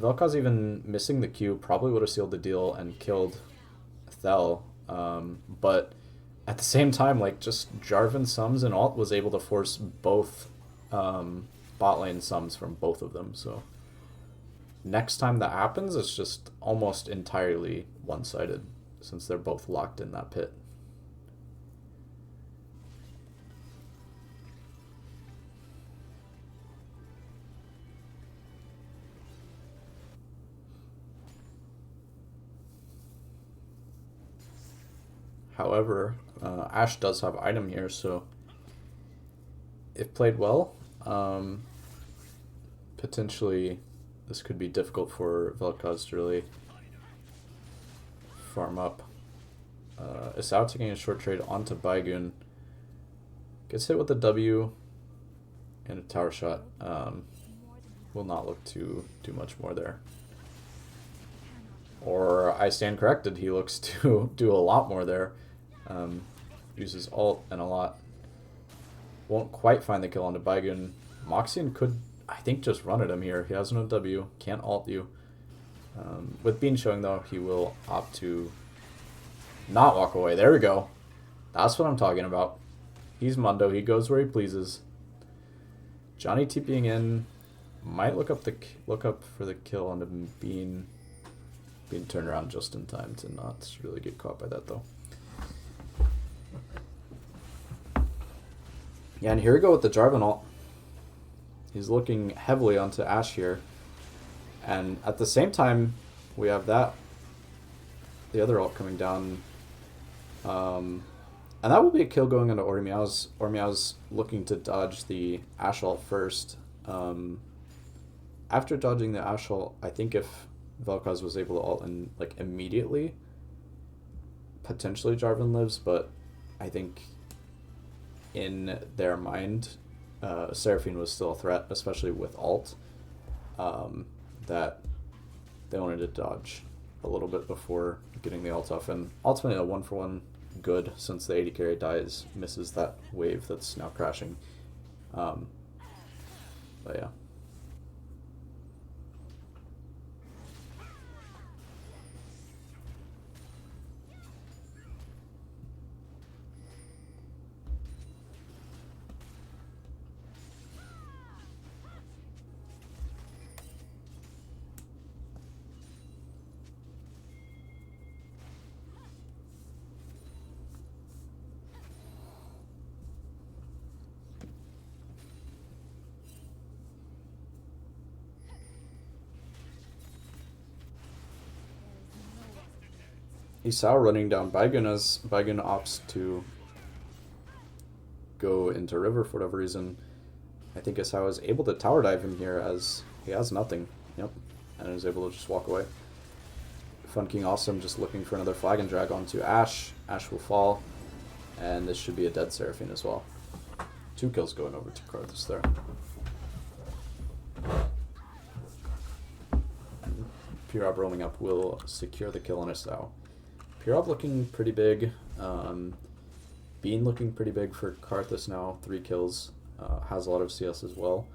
Vel'Koz even missing the Q probably would have sealed the deal and killed Thel, but at the same time, like, just Jarvan sums and ult was able to force both bot lane sums from both of them, so next time that happens, it's just almost entirely one-sided since they're both locked in that pit. However, Ashe does have item here, so if played well, potentially this could be difficult for Vel'Koz to really farm up. Isao taking a short trade onto Baigun. Gets hit with a W and a tower shot. Will not look to do much more there. Or I stand corrected, he looks to do a lot more there. Uses ult and a lot. Won't quite find the kill onto Baigun. Moxian could, I think, just run at him here. He has no W, can't ult you. With Bean showing though, he will opt to not walk away. There we go. That's what I'm talking about. He's Mundo, he goes where he pleases. Johnny TPing in, might look up for the kill onto Bean. Being turned around just in time to not really get caught by that though. Yeah, and here we go with the Jarvan ult. He's looking heavily onto Ashe here. And at the same time, we have the other ult coming down. And that will be a kill going into Ormeow's. Ormeow's looking to dodge the Ashe ult first. After dodging the Ashe ult, I think if Vel'Koz was able to ult in, like, immediately, potentially Jarvan lives, but I think in their mind, Seraphine was still a threat, especially with ult, that they wanted to dodge a little bit before getting the ult off. And ultimately a 1-for-1 good, since the 80 carry dies, misses that wave that's now crashing. But yeah. Isao running down Baigun as Baigun opts to go into river for whatever reason. I think Isao is able to tower dive in here as he has nothing. Yep. And is able to just walk away. Fun King Awesome just looking for another flag and drag onto Ashe. Ashe will fall. And this should be a dead Seraphine as well. 2 kills going over to Karthus there. Pirob roaming up will secure the kill on Isao. Pirob looking pretty big. Bean looking pretty big for Karthus now. 3 kills. Has a lot of CS as well.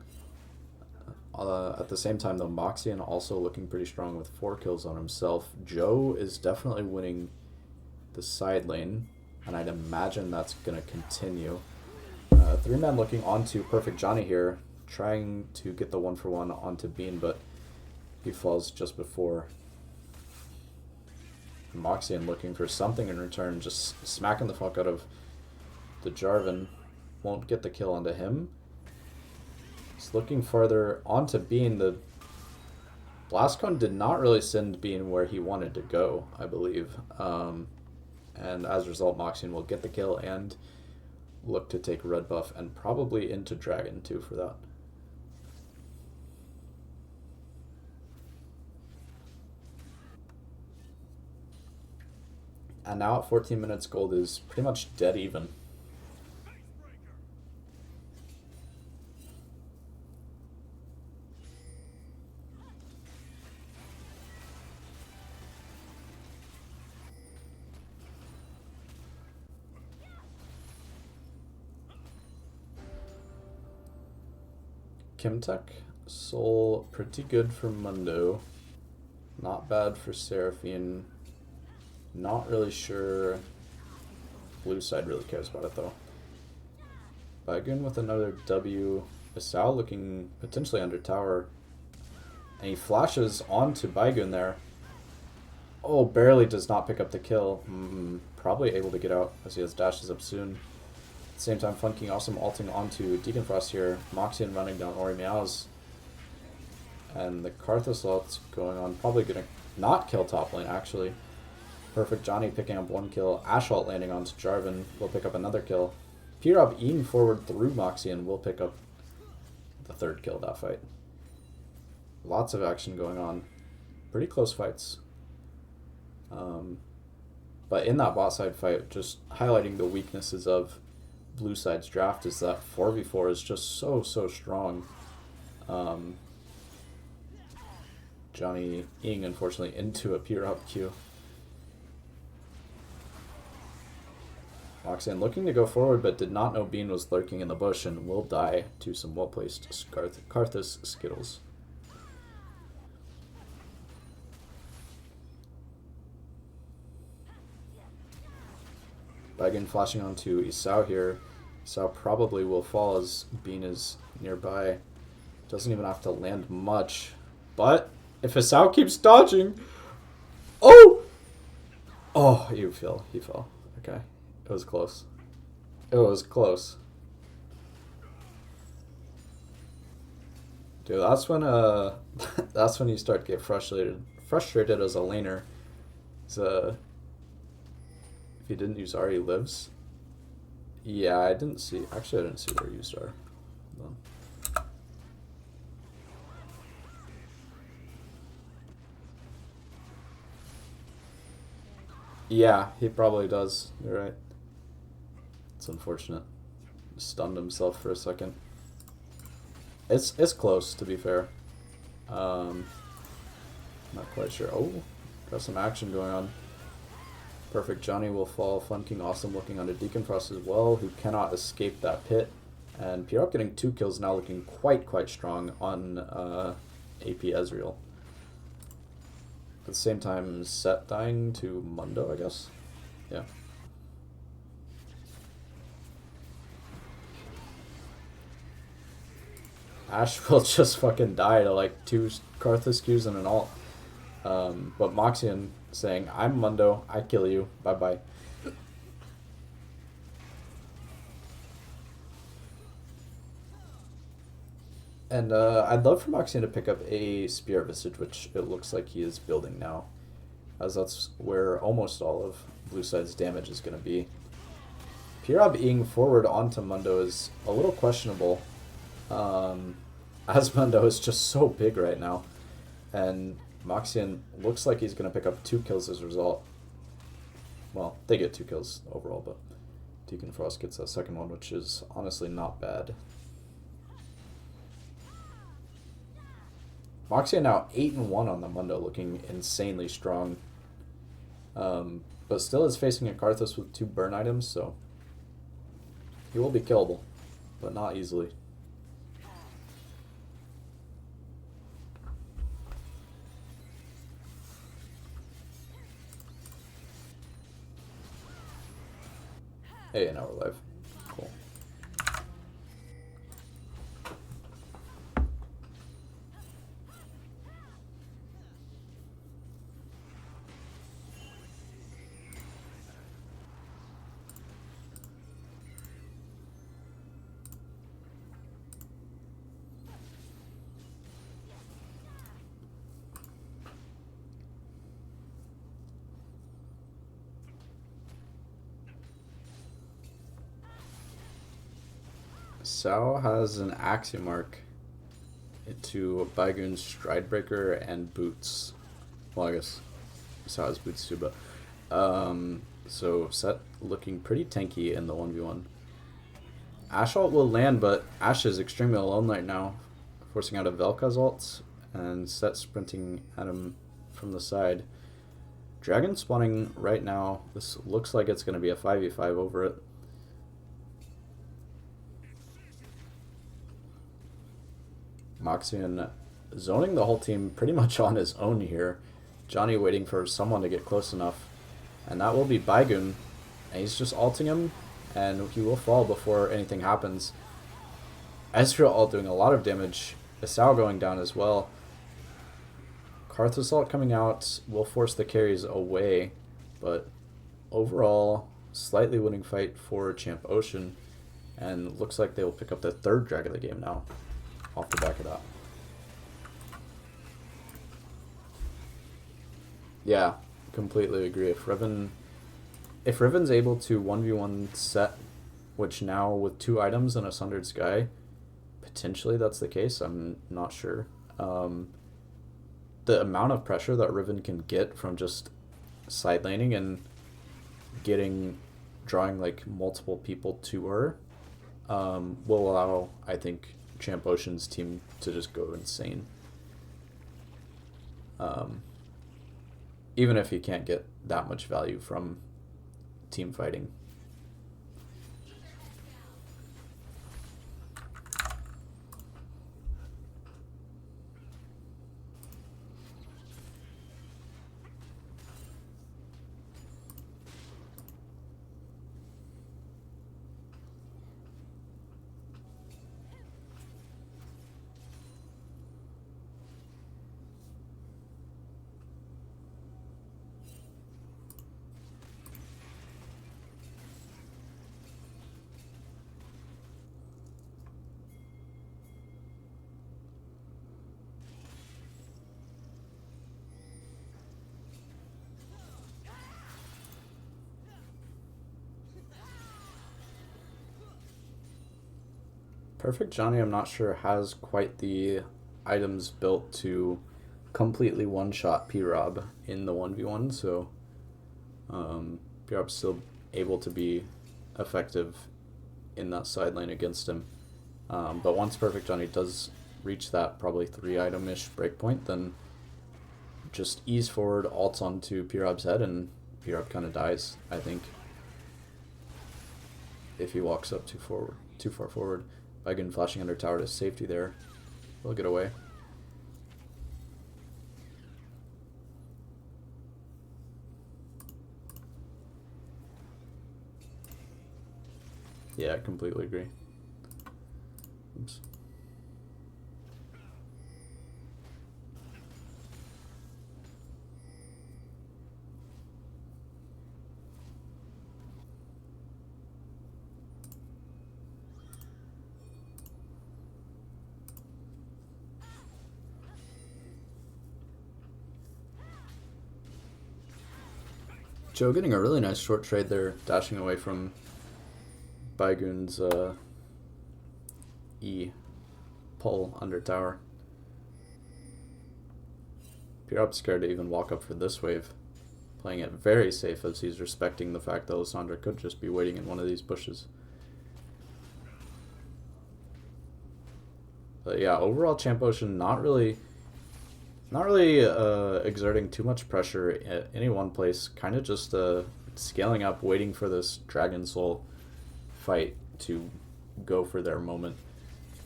At the same time, though, Moxian also looking pretty strong with 4 kills on himself. Joe is definitely winning the side lane, and I'd imagine that's going to continue. 3-man looking onto Perfect Johnny here, trying to get the 1-for-1 onto Bean, but he falls just before. Moxian looking for something in return, just smacking the fuck out of the Jarvan. Won't get the kill onto him. He's looking farther onto Bean. The Blastcone did not really send Bean where he wanted to go, I believe. And as a result, Moxian will get the kill and look to take red buff and probably into Dragon too for that. And now at 14 minutes, gold is pretty much dead even. Kimtech, Soul, pretty good for Mundo. Not bad for Seraphine. Not really sure blue side really cares about it though. Baigun with another W. Isao looking potentially under tower. And he flashes onto Baigun there. Oh, barely does not pick up the kill. Probably able to get out as he has dashes up soon. At the same time, Fun King Awesome ulting onto Deacon Frost here. Moxian running down Ori Meows. And the Karthus ult's going on. Probably going to not kill top lane, actually. Perfect Johnny picking up 1 kill. Ashe ult landing onto Jarvan. Will pick up another kill. Pirob eating forward through Moxian will pick up the 3rd kill of that fight. Lots of action going on. Pretty close fights. But in that bot side fight, just highlighting the weaknesses of blue side's draft is that 4v4 is just so strong. Johnny Ing, unfortunately, into a Pirob Q. Moxian looking to go forward, but did not know Bean was lurking in the bush and will die to some well-placed Karthus Skittles. Baigun flashing onto Isao here. Isao probably will fall as Bean is nearby. Doesn't even have to land much. But if Isao keeps dodging... Oh! Oh, he fell. He fell. Okay. It was close. It was close. Dude, that's when that's when you start to get frustrated as a laner. If he didn't use R, he lives. Yeah, I didn't see. Actually, I didn't see where he used R. Hold on. Yeah, he probably does. You're right. It's unfortunate. stunned himself for a second. It's close, to be fair. Not quite sure. Oh, got some action going on. Perfect Johnny will fall. Fun King Awesome looking onto Deacon Frost as well, who cannot escape that pit. And P-Rob getting 2 kills now, looking quite strong on AP Ezreal. At the same time, Set dying to Mundo, I guess? Yeah. Ashe will just fucking die to like 2 Karthus Qs and an ult. But Moxian saying, I'm Mundo, I kill you, bye bye. And I'd love for Moxian to pick up a Spear Visage, which it looks like he is building now, as that's where almost all of Blue Side's damage is going to be. P-Rob eing forward onto Mundo is a little questionable, as Mundo is just so big right now. And Moxian looks like he's going to pick up 2 kills as a result. Well, they get 2 kills overall, but Deacon Frost gets that second one, which is honestly not bad. Moxian now 8-1 on the Mundo, looking insanely strong. But still is facing a Karthus with 2 burn items, so he will be killable, but not easily. Hey, now we're live. Cool. Sao has an Axiomark to Baigoon's Stridebreaker and Boots. Well, I guess Sao has Boots too, but so Set looking pretty tanky in the 1v1. Ashe ult will land, but Ashe is extremely alone right now, forcing out a Velka's ult, and Set sprinting at him from the side. Dragon spawning right now. This looks like it's going to be a 5v5 over it. Moxian zoning the whole team pretty much on his own here. Johnny waiting for someone to get close enough. And that will be Baigoon. And he's just ulting him, and he will fall before anything happens. Ezreal ult doing a lot of damage. Asao going down as well. Karthus ult coming out will force the carries away. But overall, slightly winning fight for Champ Ocean. And looks like they will pick up the 3rd drag of the game now, off the back of that. Yeah, completely agree. If Riven's able to 1v1 Set, which now with 2 items and a Sundered Sky, potentially that's the case. I'm not sure. The amount of pressure that Riven can get from just side laning and drawing like multiple people to her, will allow, I think, Champ Ocean's team to just go insane. Even if he can't get that much value from team fighting. Perfect Johnny, I'm not sure, has quite the items built to completely one-shot P-Rob in the 1v1, so P-Rob's still able to be effective in that side lane against him. But once Perfect Johnny does reach that probably 3-item-ish breakpoint, then just ease forward, ults onto Pirob's head, and Pirob kind of dies, I think. If he walks up too far forward. Baigun flashing under tower to safety there. He'll get away. Yeah, I completely agree. Oops. Joe getting a really nice short trade there, dashing away from Baigun's E pull under tower. Pirob's scared to even walk up for this wave, playing it very safe as he's respecting the fact that Lissandra could just be waiting in one of these bushes. But yeah, overall Champ Ocean not really exerting too much pressure at any one place, kind of just scaling up, waiting for this Dragon Soul fight to go for their moment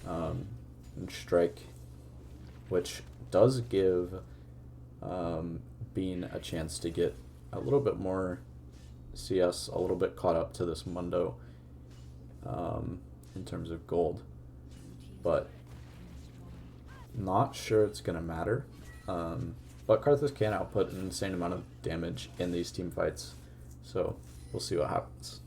and strike, which does give Bean a chance to get a little bit more CS, a little bit caught up to this Mundo in terms of gold, but not sure it's going to matter. But Karthus can output an insane amount of damage in these team fights, so we'll see what happens.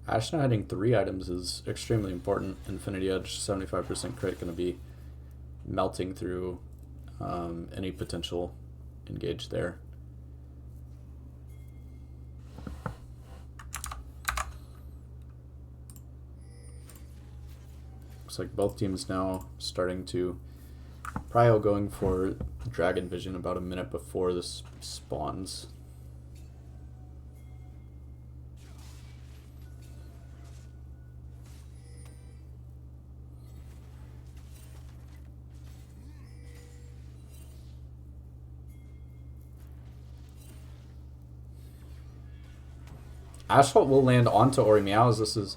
Ashe now hitting 3 items is extremely important. Infinity Edge, 75% crit, going to be melting through any potential engage there. Looks like both teams now starting to Prio going for Dragon Vision about a minute before this spawns. Asphalt will land onto Ori Meows. This is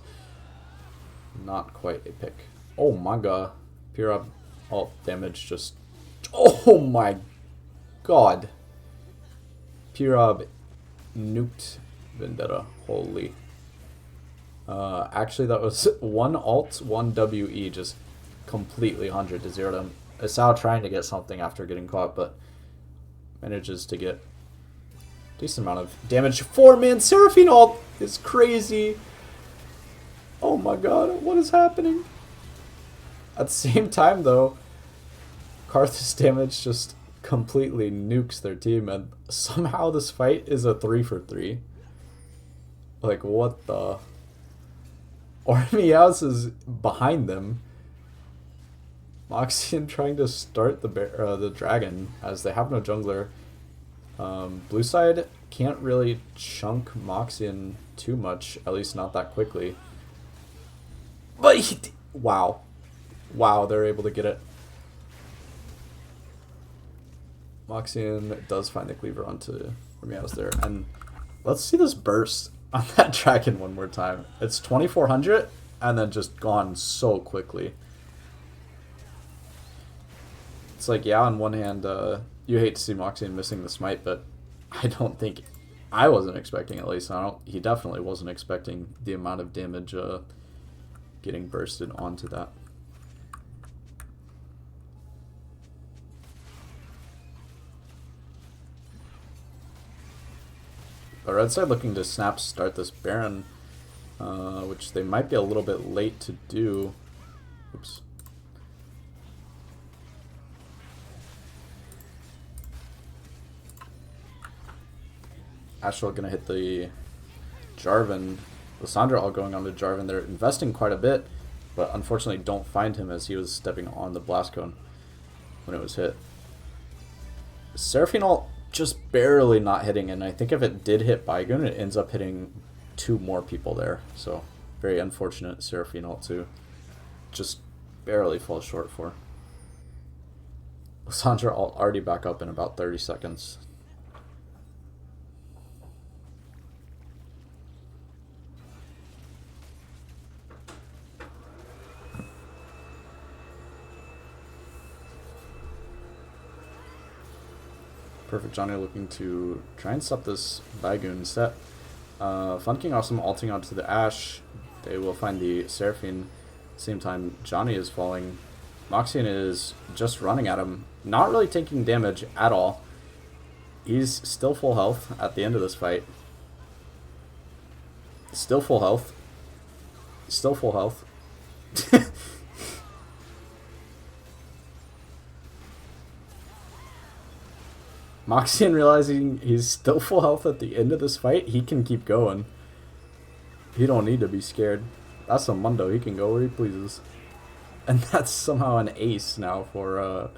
not quite a pick. Oh my god. Pirob ult damage just... Oh my god. Pirob nuked Vendetta. Holy. Actually, that was one ult, one WE, just completely 100 to 0 him. Asao trying to get something after getting caught, but manages to get decent amount of damage. 4-man Seraphine ult is crazy. Oh my god, what is happening? At the same time, though, Karthus damage just completely nukes their team, and somehow this fight is a 3-for-3. Like, what the... Ormeaus is behind them. Moxian trying to start the dragon, as they have no jungler. Blue side can't really chunk Moxian too much, at least not that quickly. But wow. Wow, they're able to get it. Moxian does find the cleaver onto Ormeaus there. And let's see this burst on that dragon one more time. It's 2400 and then just gone so quickly. It's like, yeah, on one hand, you hate to see Moxian missing the smite, but I don't think... I wasn't expecting, at least. He definitely wasn't expecting the amount of damage getting bursted onto that. But red side looking to snap start this Baron, which they might be a little bit late to do. Oops. Astral gonna hit the Jarvan. Lissandra all going on to Jarvan. They're investing quite a bit. but unfortunately don't find him as he was stepping on the blast cone when it was hit. Seraphine ult just barely not hitting, and I think if it did hit Baigun, it ends up hitting 2 more people there. So very unfortunate Seraphine ult to just barely fall short for. Lissandra ult already back up in about 30 seconds. Perfect Johnny looking to try and stop this Baigun set. Fun King Awesome ulting onto the Ashe. They will find the Seraphine. Same time, Johnny is falling. Moxian is just running at him, not really taking damage at all. He's still full health at the end of this fight. Still full health. Still full health. Moxian realizing he's still full health at the end of this fight, he can keep going. He don't need to be scared. That's a Mundo, he can go where he pleases. And that's somehow an ace now for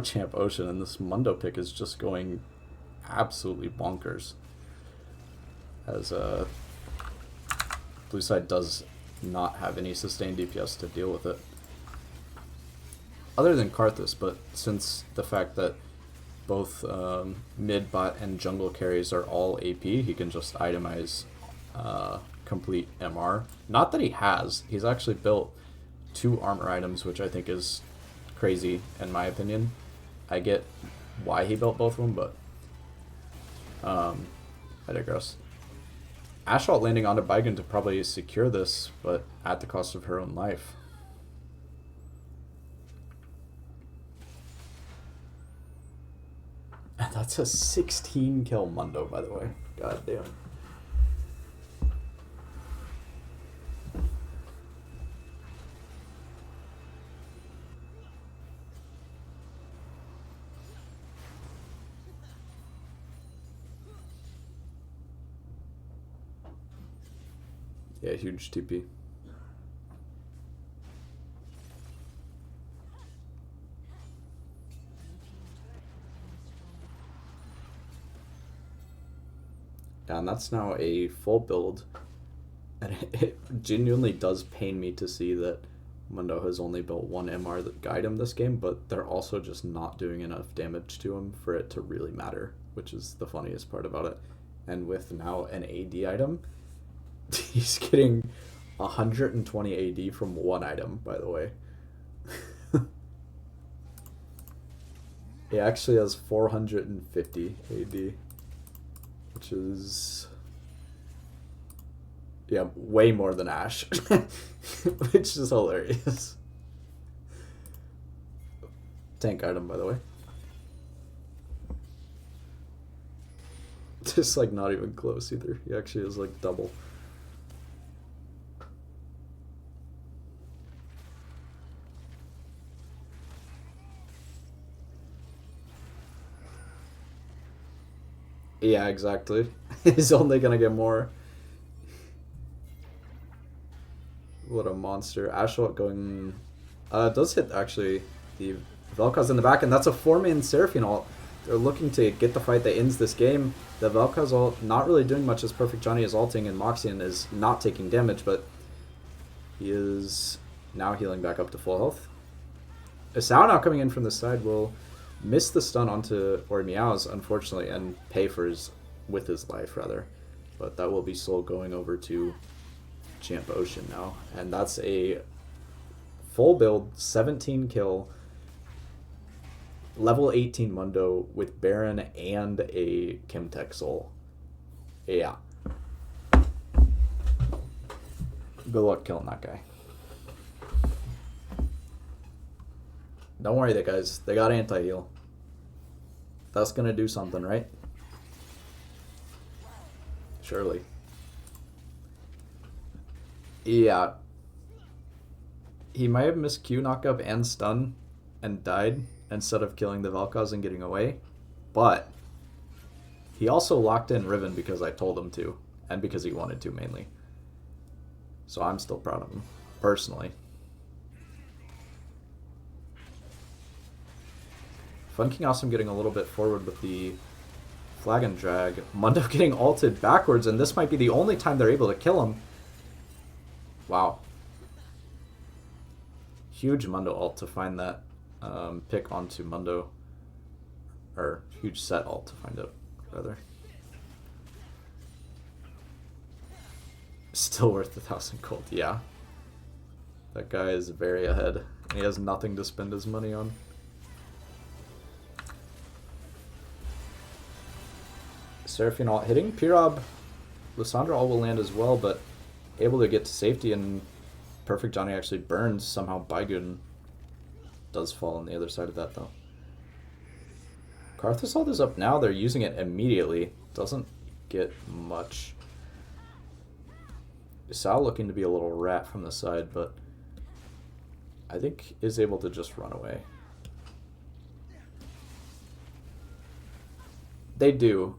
Champ Ocean, and this Mundo pick is just going absolutely bonkers. As blue side does not have any sustained DPS to deal with it. Other than Karthus, but since the fact that both mid, bot, and jungle carries are all AP, he can just itemize complete MR. Not that he has. He's actually built 2 armor items, which I think is crazy in my opinion. I get why he built both of them, but I digress. Assault landing onto Baigun to probably secure this, but at the cost of her own life. And that's a 16 kill Mundo, by the way. God damn. Yeah, huge TP. Yeah, and that's now a full build. And it genuinely does pain me to see that Mundo has only built 1 MR that guide him this game, but they're also just not doing enough damage to him for it to really matter, which is the funniest part about it. And with now an AD item, he's getting 120 AD from 1 item, by the way. He actually has 450 AD, which is, yeah, way more than Ashe, which is hilarious. Tank item, by the way. Just like not even close either. He actually is like double. Yeah, exactly. He's only gonna get more. What a monster. Ashlot going... does hit, actually, the Vel'Koz in the back, and that's a 4-man Seraphine ult. They're looking to get the fight that ends this game. The Vel'Koz ult not really doing much as Perfect Johnny is ulting, and Moxian is not taking damage, but he is now healing back up to full health. Asao now coming in from the side will miss the stun onto or Meows, unfortunately, and pay for with his life, rather. But that will be slow going over to Champ Ocean now. And that's a full build, 17 kill, level 18 Mundo with Baron and a Chemtech Soul. Yeah. Good luck killing that guy. Don't worry, that guys. They got anti-heal. That's gonna do something, right? Surely. Yeah. He might have missed Q knockup and stun and died instead of killing the Vel'Koz and getting away. But he also locked in Riven because I told him to, and because he wanted to mainly. So I'm still proud of him. personally. Fun King Awesome getting a little bit forward with the flag and drag. Mundo getting ulted backwards, and this might be the only time they're able to kill him. Wow. Huge Mundo ult to find that pick onto Mundo. Or huge set ult to find it, rather. Still worth 1,000 gold, yeah. That guy is very ahead. He has nothing to spend his money on. Seraphine ult hitting. Pirob, Lissandra all will land as well, but able to get to safety, and Perfect Johnny actually burns. Somehow Baigun does fall on the other side of that, though. Karthus ult is up now. They're using it immediately. Doesn't get much. Sal looking to be a little rat from the side, but I think is able to just run away. They do.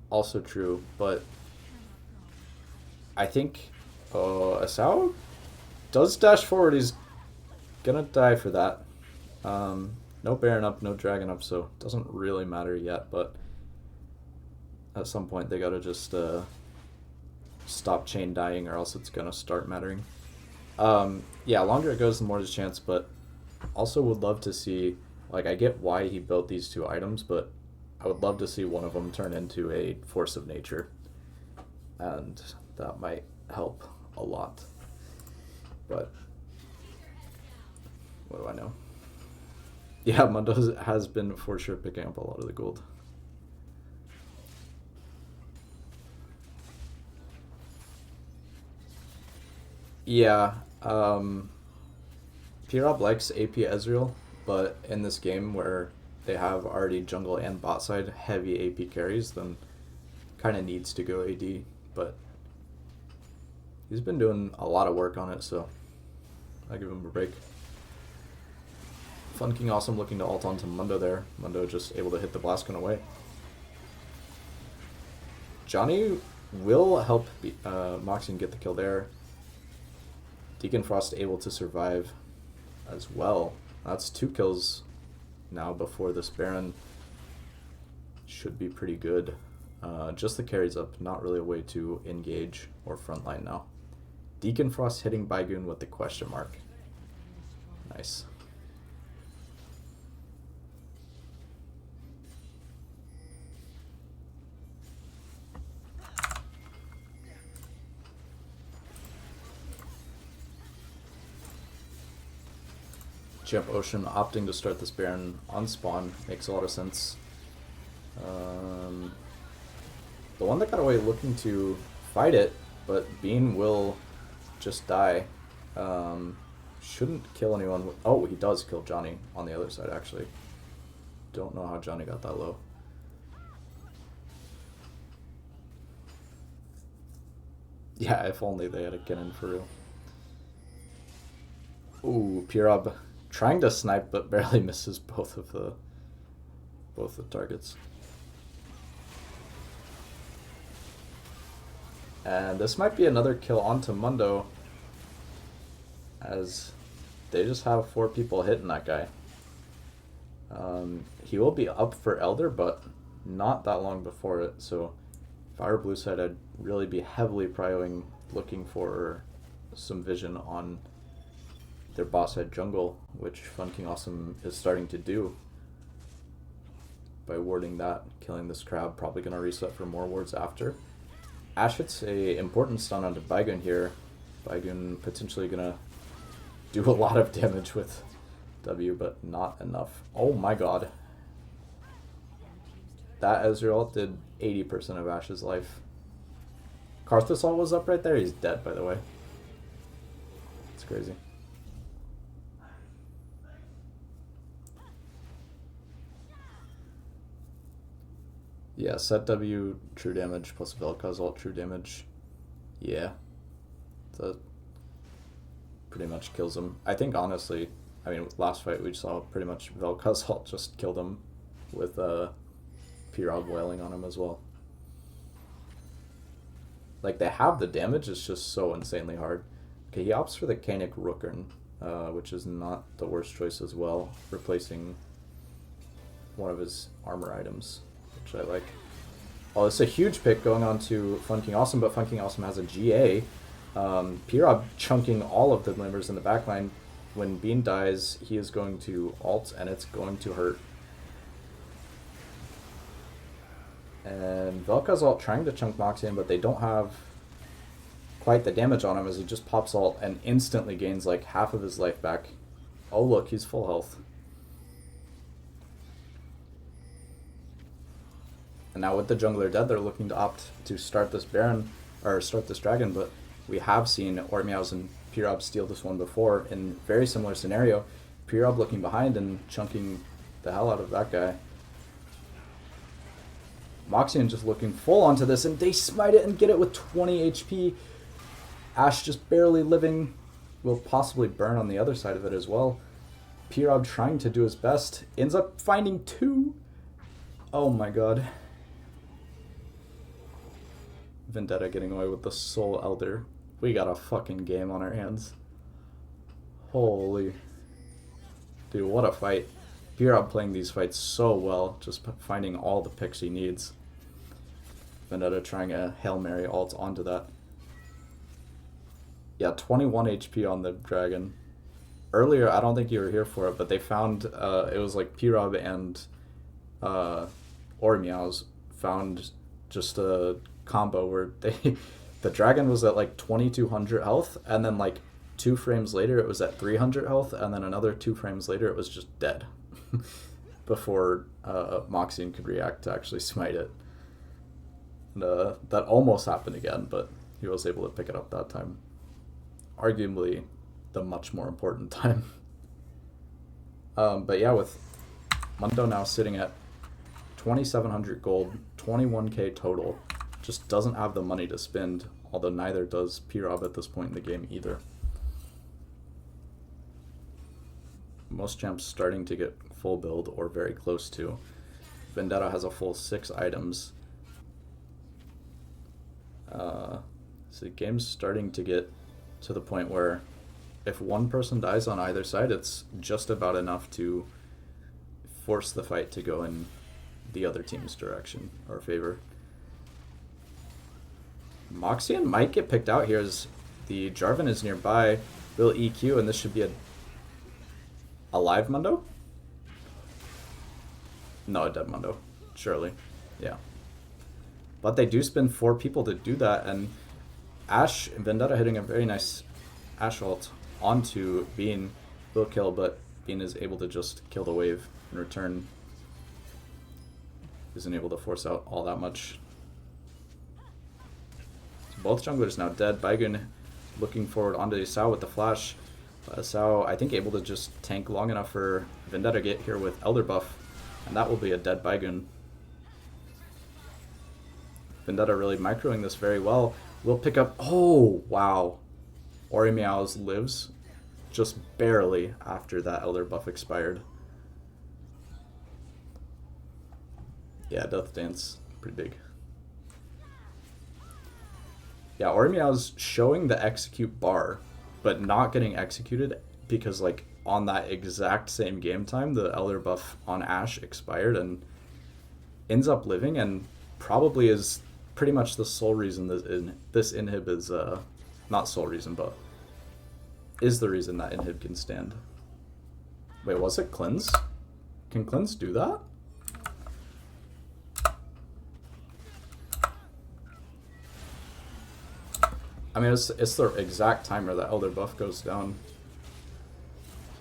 Also true, but I think Asao does dash forward. He's gonna die for that. No Baron up, no Dragon up, so it doesn't really matter yet, but at some point they gotta just stop chain dying, or else it's gonna start mattering. Yeah, longer it goes, the more there's a chance, but also would love to see, like, I get why he built these two items, but I would love to see one of them turn into a force of nature, and that might help a lot. But what do I know? Yeah, Mundo has been for sure picking up a lot of the gold. Yeah, Pirob likes AP Ezreal, but in this game where they have already jungle and bot side heavy AP carries, then kind of needs to go AD, but he's been doing a lot of work on it, so I give him a break. Fun King Awesome looking to ult onto Mundo there. Mundo just able to hit the blast gun away. Johnny will help Moxian get the kill there. Deacon Frost able to survive as well. That's 2 kills now before this Baron. Should be pretty good. Just the carries up, not really a way to engage or frontline now. Deacon Frost hitting Baigun with the question mark. Nice. Jump Ocean opting to start this Baron on spawn makes a lot of sense. The one that got away looking to fight it, but Bean will just die. Shouldn't kill anyone. Oh, he does kill Johnny on the other side, actually. Don't know how Johnny got that low. Yeah, if only they had a Kennen for real. Ooh, Pirob trying to snipe, but barely misses both the targets. And this might be another kill onto Mundo, as they just have 4 people hitting that guy. He will be up for Elder, but not that long before it, so if I were blue side, I'd really be heavily prioing looking for some vision on their bot side jungle, which Fun King Awesome is starting to do by warding that, killing this crab. Probably going to reset for more wards after. Ashe hits a important stun onto Baigun here. Baigun potentially going to do a lot of damage with W, but not enough. Oh my god. That Ezreal did 80% of Ashe's life. Karthus ult was up right there. He's dead, by the way. It's crazy. Yeah, set W, true damage, plus Vel'Koz ult, true damage. Yeah. That pretty much kills him. I think, honestly, I mean, last fight we saw pretty much Vel'Koz ult just killed him with Pirob wailing on him as well. Like, they have the damage, it's just so insanely hard. Okay, he opts for the Kainic Rookern, which is not the worst choice as well, replacing one of his armor items, which I like. Oh, it's a huge pick going on to Fun King Awesome, but Fun King Awesome has a GA. P-Rob chunking all of the members in the backline. When Bean dies, he is going to ult, and it's going to hurt. And Velka's ult trying to chunk Moxian, but they don't have quite the damage on him as he just pops ult and instantly gains like half of his life back. Oh look, he's full health. And now with the jungler dead, they're looking to opt to start this Baron, or start this Dragon, but we have seen Ormeows and P-Rob steal this one before in very similar scenario. P-Rob looking behind and chunking the hell out of that guy. Moxian just looking full onto this, and they smite it and get it with 20 HP. Ashe just barely living, will possibly burn on the other side of it as well. P-Rob trying to do his best, ends up finding 2. Oh my god. Vendetta getting away with the Soul Elder. We got a fucking game on our hands. Holy. Dude, what a fight. P-Rob playing these fights so well, just finding all the picks he needs. Vendetta trying a Hail Mary ult onto that. Yeah, 21 HP on the dragon. Earlier, I don't think you were here for it, but they found, it was like P-Rob and Ormeows found just a combo where the dragon was at like 2200 health, and then like 2 frames later it was at 300 health, and then another 2 frames later it was just dead. Before Moxian could react to actually smite it. And, that almost happened again, but he was able to pick it up that time. Arguably the much more important time. But yeah, with Mundo now sitting at 2,700 gold, 21k total, just doesn't have the money to spend, although neither does P-Rob at this point in the game either. Most champs starting to get full build or very close to. Vendetta has a full 6 items. So the game's starting to get to the point where if one person dies on either side, it's just about enough to force the fight to go in the other team's direction or favor. Moxian might get picked out here as the Jarvan is nearby. Will EQ, and this should be a live Mundo? No, a dead Mundo. Surely. Yeah. But they do spend 4 people to do that, and Ashe and Vendetta hitting a very nice Ashe ult onto Bean. Will kill, but Bean is able to just kill the wave in return. Isn't able to force out all that much. So both junglers now dead. Baigun looking forward onto Sao with the flash. Sao, I think, able to just tank long enough for Vendetta to get here with Elder buff, and that will be a dead Baigun. Vendetta really microing this very well. Will pick up... Oh, wow. Ormeows lives just barely after that Elder buff expired. Yeah, Death Dance, pretty big. Yeah, Ormeows showing the execute bar, but not getting executed because, like, on that exact same game time, the Elder buff on Ashe expired and ends up living, and probably is pretty much the sole reason that this inhib is, not sole reason, but is the reason that inhib can stand. Wait, was it cleanse? Can cleanse do that? I mean, it's the exact timer that Elder buff goes down.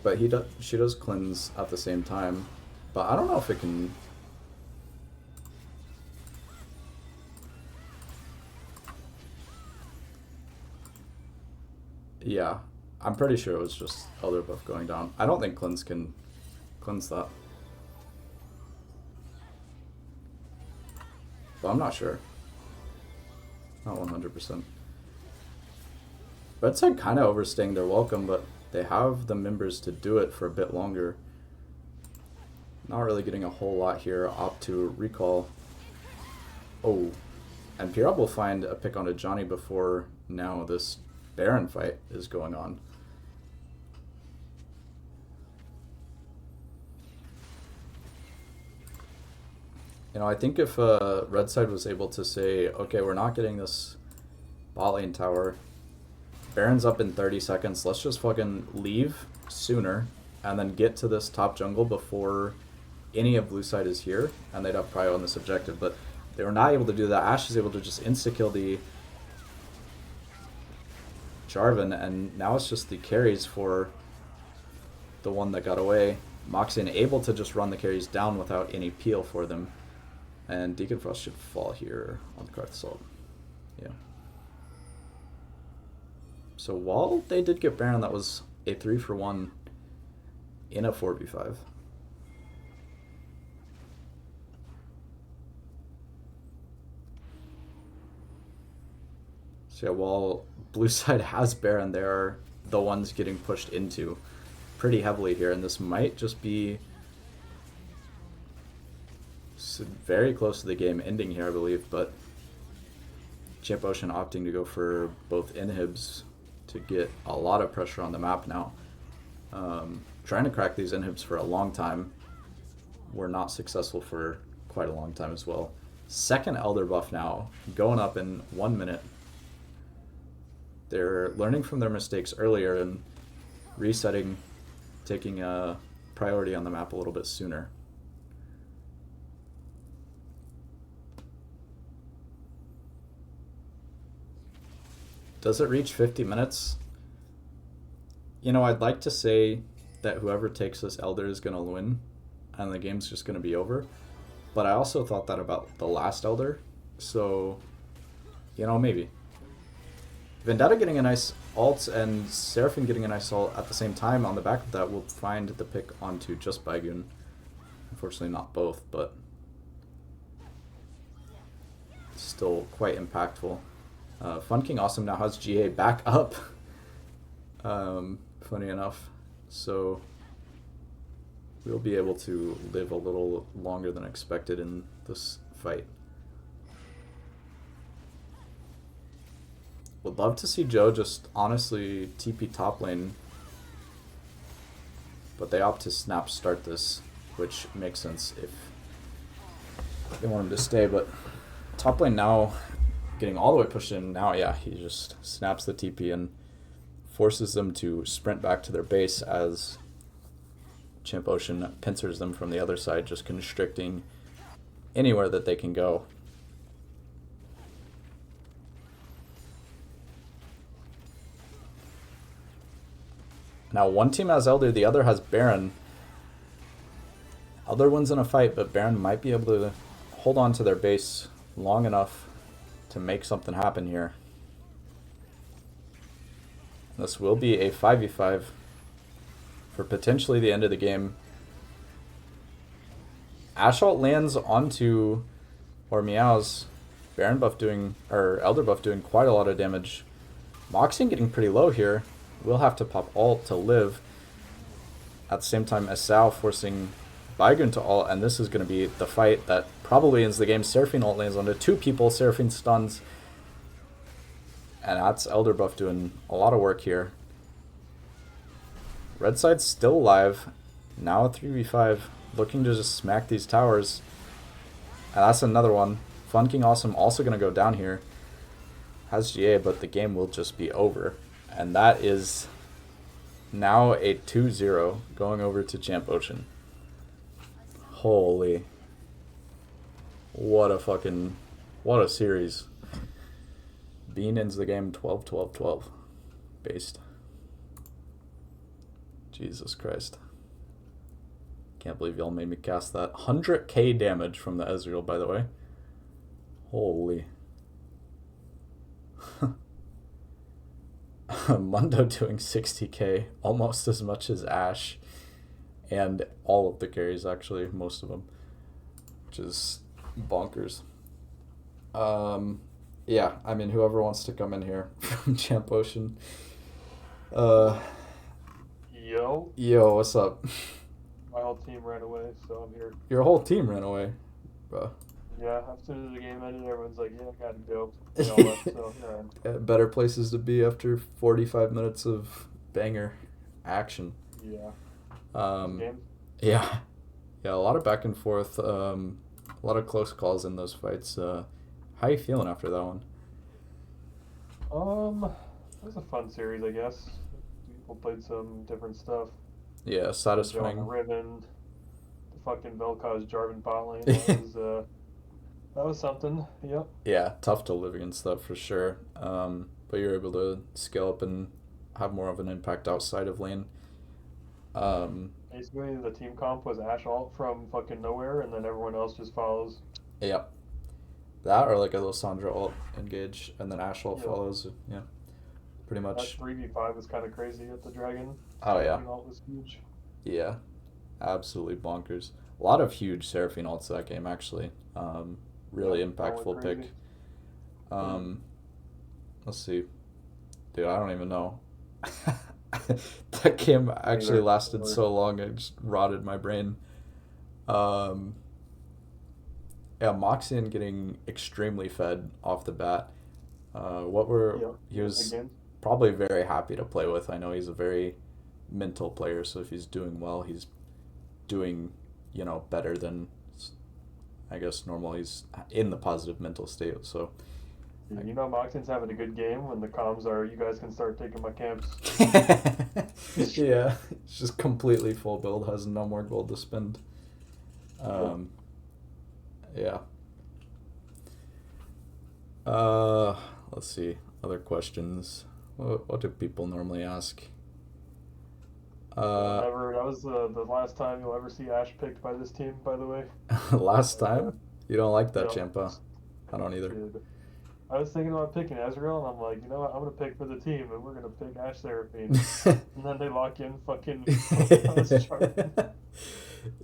But she does cleanse at the same time. But I don't know if it can... Yeah, I'm pretty sure it was just Elder buff going down. I don't think cleanse can cleanse that. But I'm not sure. Not 100%. Red side kind of overstaying their welcome, but they have the members to do it for a bit longer. Not really getting a whole lot here. Opt to recall. Oh, And Pirab will find a pick onto Johnny before now this Baron fight is going on. You know, I think if Red Side was able to say, okay, we're not getting this bot lane tower, Baron's up in 30 seconds, let's just fucking leave sooner and then get to this top jungle before any of blue side is here, and they'd have prio on this objective. But they were not able to do that. Ashe is able to just insta-kill the Jarvan, and now it's just the carries for the one that got away. Moxian able to just run the carries down without any peel for them. And Deacon Frost should fall here on the Karth Assault. Yeah. So while they did get Baron, that was a 3-for-1 in a 4v5. So yeah, while blue side has Baron, they're the ones getting pushed into pretty heavily here, and this might just be very close to the game ending here, I believe, but Champ Ocean opting to go for both inhibs to get a lot of pressure on the map now. Trying to crack these inhibs for a long time. We're not successful for quite a long time as well. Second Elder buff now, going up in 1 minute. They're learning from their mistakes earlier and resetting, taking a priority on the map a little bit sooner. Does it reach 50 minutes? You know, I'd like to say that whoever takes this Elder is going to win and the game's just going to be over. But I also thought that about the last Elder. So, you know, maybe. Vendetta getting a nice ult and Seraphine getting a nice ult at the same time on the back of that will find the pick onto just Baigun. Unfortunately not both, but still quite impactful. Fun King Awesome now has GA back up, funny enough, so we'll be able to live a little longer than expected in this fight. Would love to see Joe just honestly TP top lane, but they opt to snap start this, which makes sense if they want him to stay, but top lane now getting all the way pushed in. Now, yeah, he just snaps the TP and forces them to sprint back to their base as Champ Ocean pincers them from the other side, just constricting anywhere that they can go. Now, one team has Elder, the other has Baron. Elder wins in a fight, but Baron might be able to hold on to their base long enough to make something happen here. This will be a 5v5 for potentially the end of the game. Ashe ult lands onto, or meows, Baron buff doing, or Elder buff doing quite a lot of damage. Moxian getting pretty low here. Will have to pop ult to live. At the same time, Asao forcing Baigun to ult, and this is going to be the fight that probably ends the game. Seraphine ult lands onto two people, Seraphine stuns, and that's Elder buff doing a lot of work here. Red side's still alive, now a 3v5, looking to just smack these towers, and that's another one. Fun King Awesome also going to go down here. Has GA, but the game will just be over. And that is now a 2-0 going over to Champ Ocean. Holy. What a series. Bean ends the game 12-12-12. Based. Jesus Christ. Can't believe y'all made me cast that. 100k damage from the Ezreal, by the way. Holy. Mundo doing 60k, almost as much as Ashe, and all of the carries, actually, most of them, which is bonkers. Yeah, I mean, whoever wants to come in here from Champ Ocean. Yo, what's up? my whole team ran away, so I'm here. Your whole team ran away, bro. Yeah, after the game ended, everyone's like, "Yeah, I gotta go." They all left, so Better places to be after 45 minutes of banger action. yeah. Good Um, game. yeah, yeah, a lot of back and forth, a lot of close calls in those fights. How you feeling after that one? It was a fun series, I guess. People played some different stuff. Yeah, Joe on the satisfying. ribbon, the fucking Vel'Koz Jarvan bot lane. That was something. Yep. Yeah, tough to live against that for sure. But you're able to scale up and have more of an impact outside of lane. Um, Basically, the team comp was Ash ult from fucking nowhere, and then everyone else just follows. yeah, that or like a Lissandra ult engage, and then Ash ult Yep. follows. Yeah, pretty That much. 3v5 was kind of crazy at the Dragon. Oh yeah, Seraphine ult was huge. yeah, absolutely bonkers. A lot of huge Seraphine ults that game actually. Really Yep, that went impactful pick. crazy. Um, let's see, dude. I don't even know. That game actually Neither. lasted so long, it just rotted my brain. Um, yeah, Moxian getting extremely fed off the bat. What were Yep, he big was game. probably very happy to play with. I know he's a very mental player, so if he's doing well, he's doing better than I guess normal. He's in the positive mental state. So You know Moxion's having a good game when the comms are, "You guys can start taking my camps." yeah, it's just completely full build, has no more gold to spend. Yep. Um, yeah. Uh, let's see. Other questions. What do people normally ask? You'll Uh, never. That was the last time you'll ever see Ash picked by this team, by the way. last Uh, time? You don't like that, yep. Champa? I don't either. Dude. I was thinking about picking Ezreal, and I'm like, you know what? I'm gonna pick for the team, and we're gonna pick Ash Seraphine. And then they lock in fucking Vel'Koz Jarvan.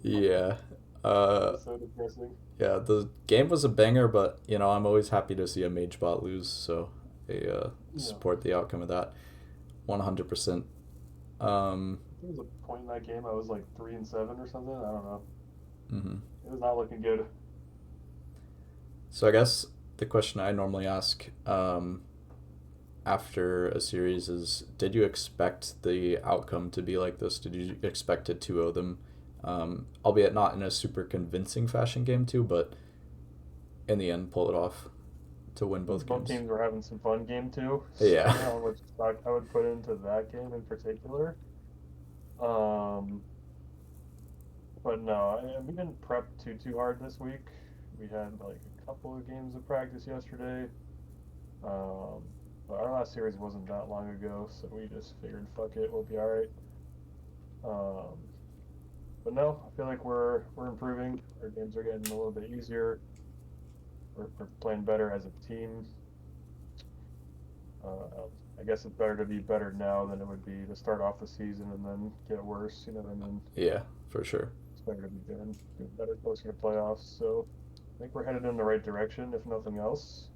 Yeah. That Uh, was so depressing. yeah, the game was a banger, but I'm always happy to see a mage bot lose, so I Yeah. support the outcome of that 100%. Um, There was a point in that game I was like 3-7 or something. I don't know. mhm. It was not looking good. So I guess the question I normally ask after a series is, did you expect the outcome to be like this? Did you expect it to owe them? Albeit not in a super convincing fashion game too, but in the end pull it off to win both Both games. teams were having some fun game too. I Yeah. don't know how much stock I would put into that game in particular. Um, but no, we didn't prep too hard this week. We had like a couple of games of practice yesterday. Um, but our last series wasn't that long ago, so we just figured, fuck it, we'll be all right. Um, but no, I feel like we're improving. Our games are getting a little bit easier. We're playing better as a team. I guess it's better to be better now than it would be to start off the season and then get worse. You know what I mean? Yeah, for sure. It's better to be doing better closer to playoffs. So I think we're headed in the right direction, if nothing else.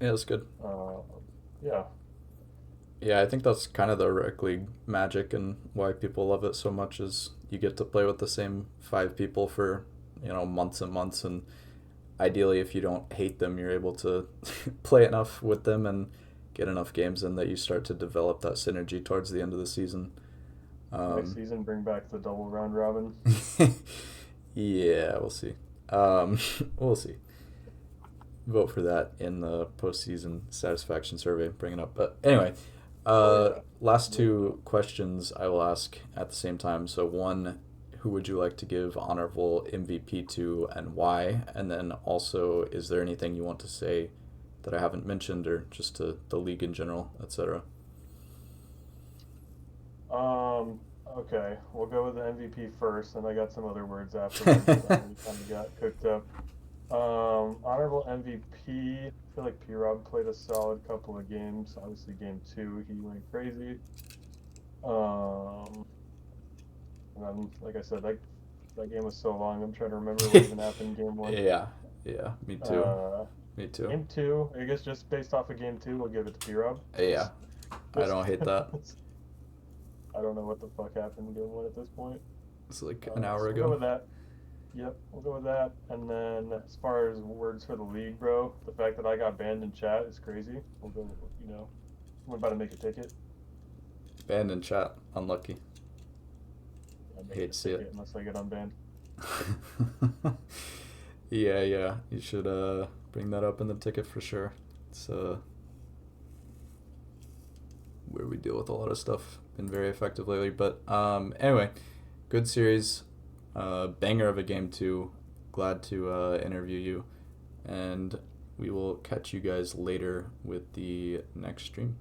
Yeah, that's good. Uh, yeah, Yeah, I think that's kind of the rec league magic and why people love it so much is you get to play with the same five people for months and months, and ideally if you don't hate them you're able to play enough with them and get enough games in that you start to develop that synergy towards the end of the season. next um, season bring back the double round robin. yeah, we'll see. um, we'll see. Vote for that in the postseason satisfaction survey, bring it up. But anyway, Oh yeah, last bring it two up. questions I will ask at the same time. So one, who would you like to give honorable MVP to and why? And then also, is there anything you want to say that I haven't mentioned, or just to the league in general, etc.? Okay, we'll go with the MVP first, and I got some other words afterwards. We kind of got cooked up. Honorable MVP. I feel like P Rob played a solid couple of games. Obviously, game two he went crazy. Um, and then, like I said, that game was so long. I'm trying to remember what even happened in game one. Yeah, yeah, me too. Uh, Me too. Game two. I guess just based off of game two, we'll give it to P Rob. Yeah, I Just, don't hate that. I don't know what the fuck happened in game one at this point. It's like an hour So we'll go ago. with that. Yep, we'll go with that. And then as far as words for the league, bro, the fact that I got banned in chat is crazy. We'll go, I'm about to make a ticket. Banned in chat. Unlucky. I'm making Hate a to see ticket it. unless I get unbanned. Yeah. You should bring that up in the ticket for sure. It's where we deal with a lot of stuff. Been very effective lately. But anyway, good series. Banger of a game too. Glad to interview you. And we will catch you guys later with the next stream.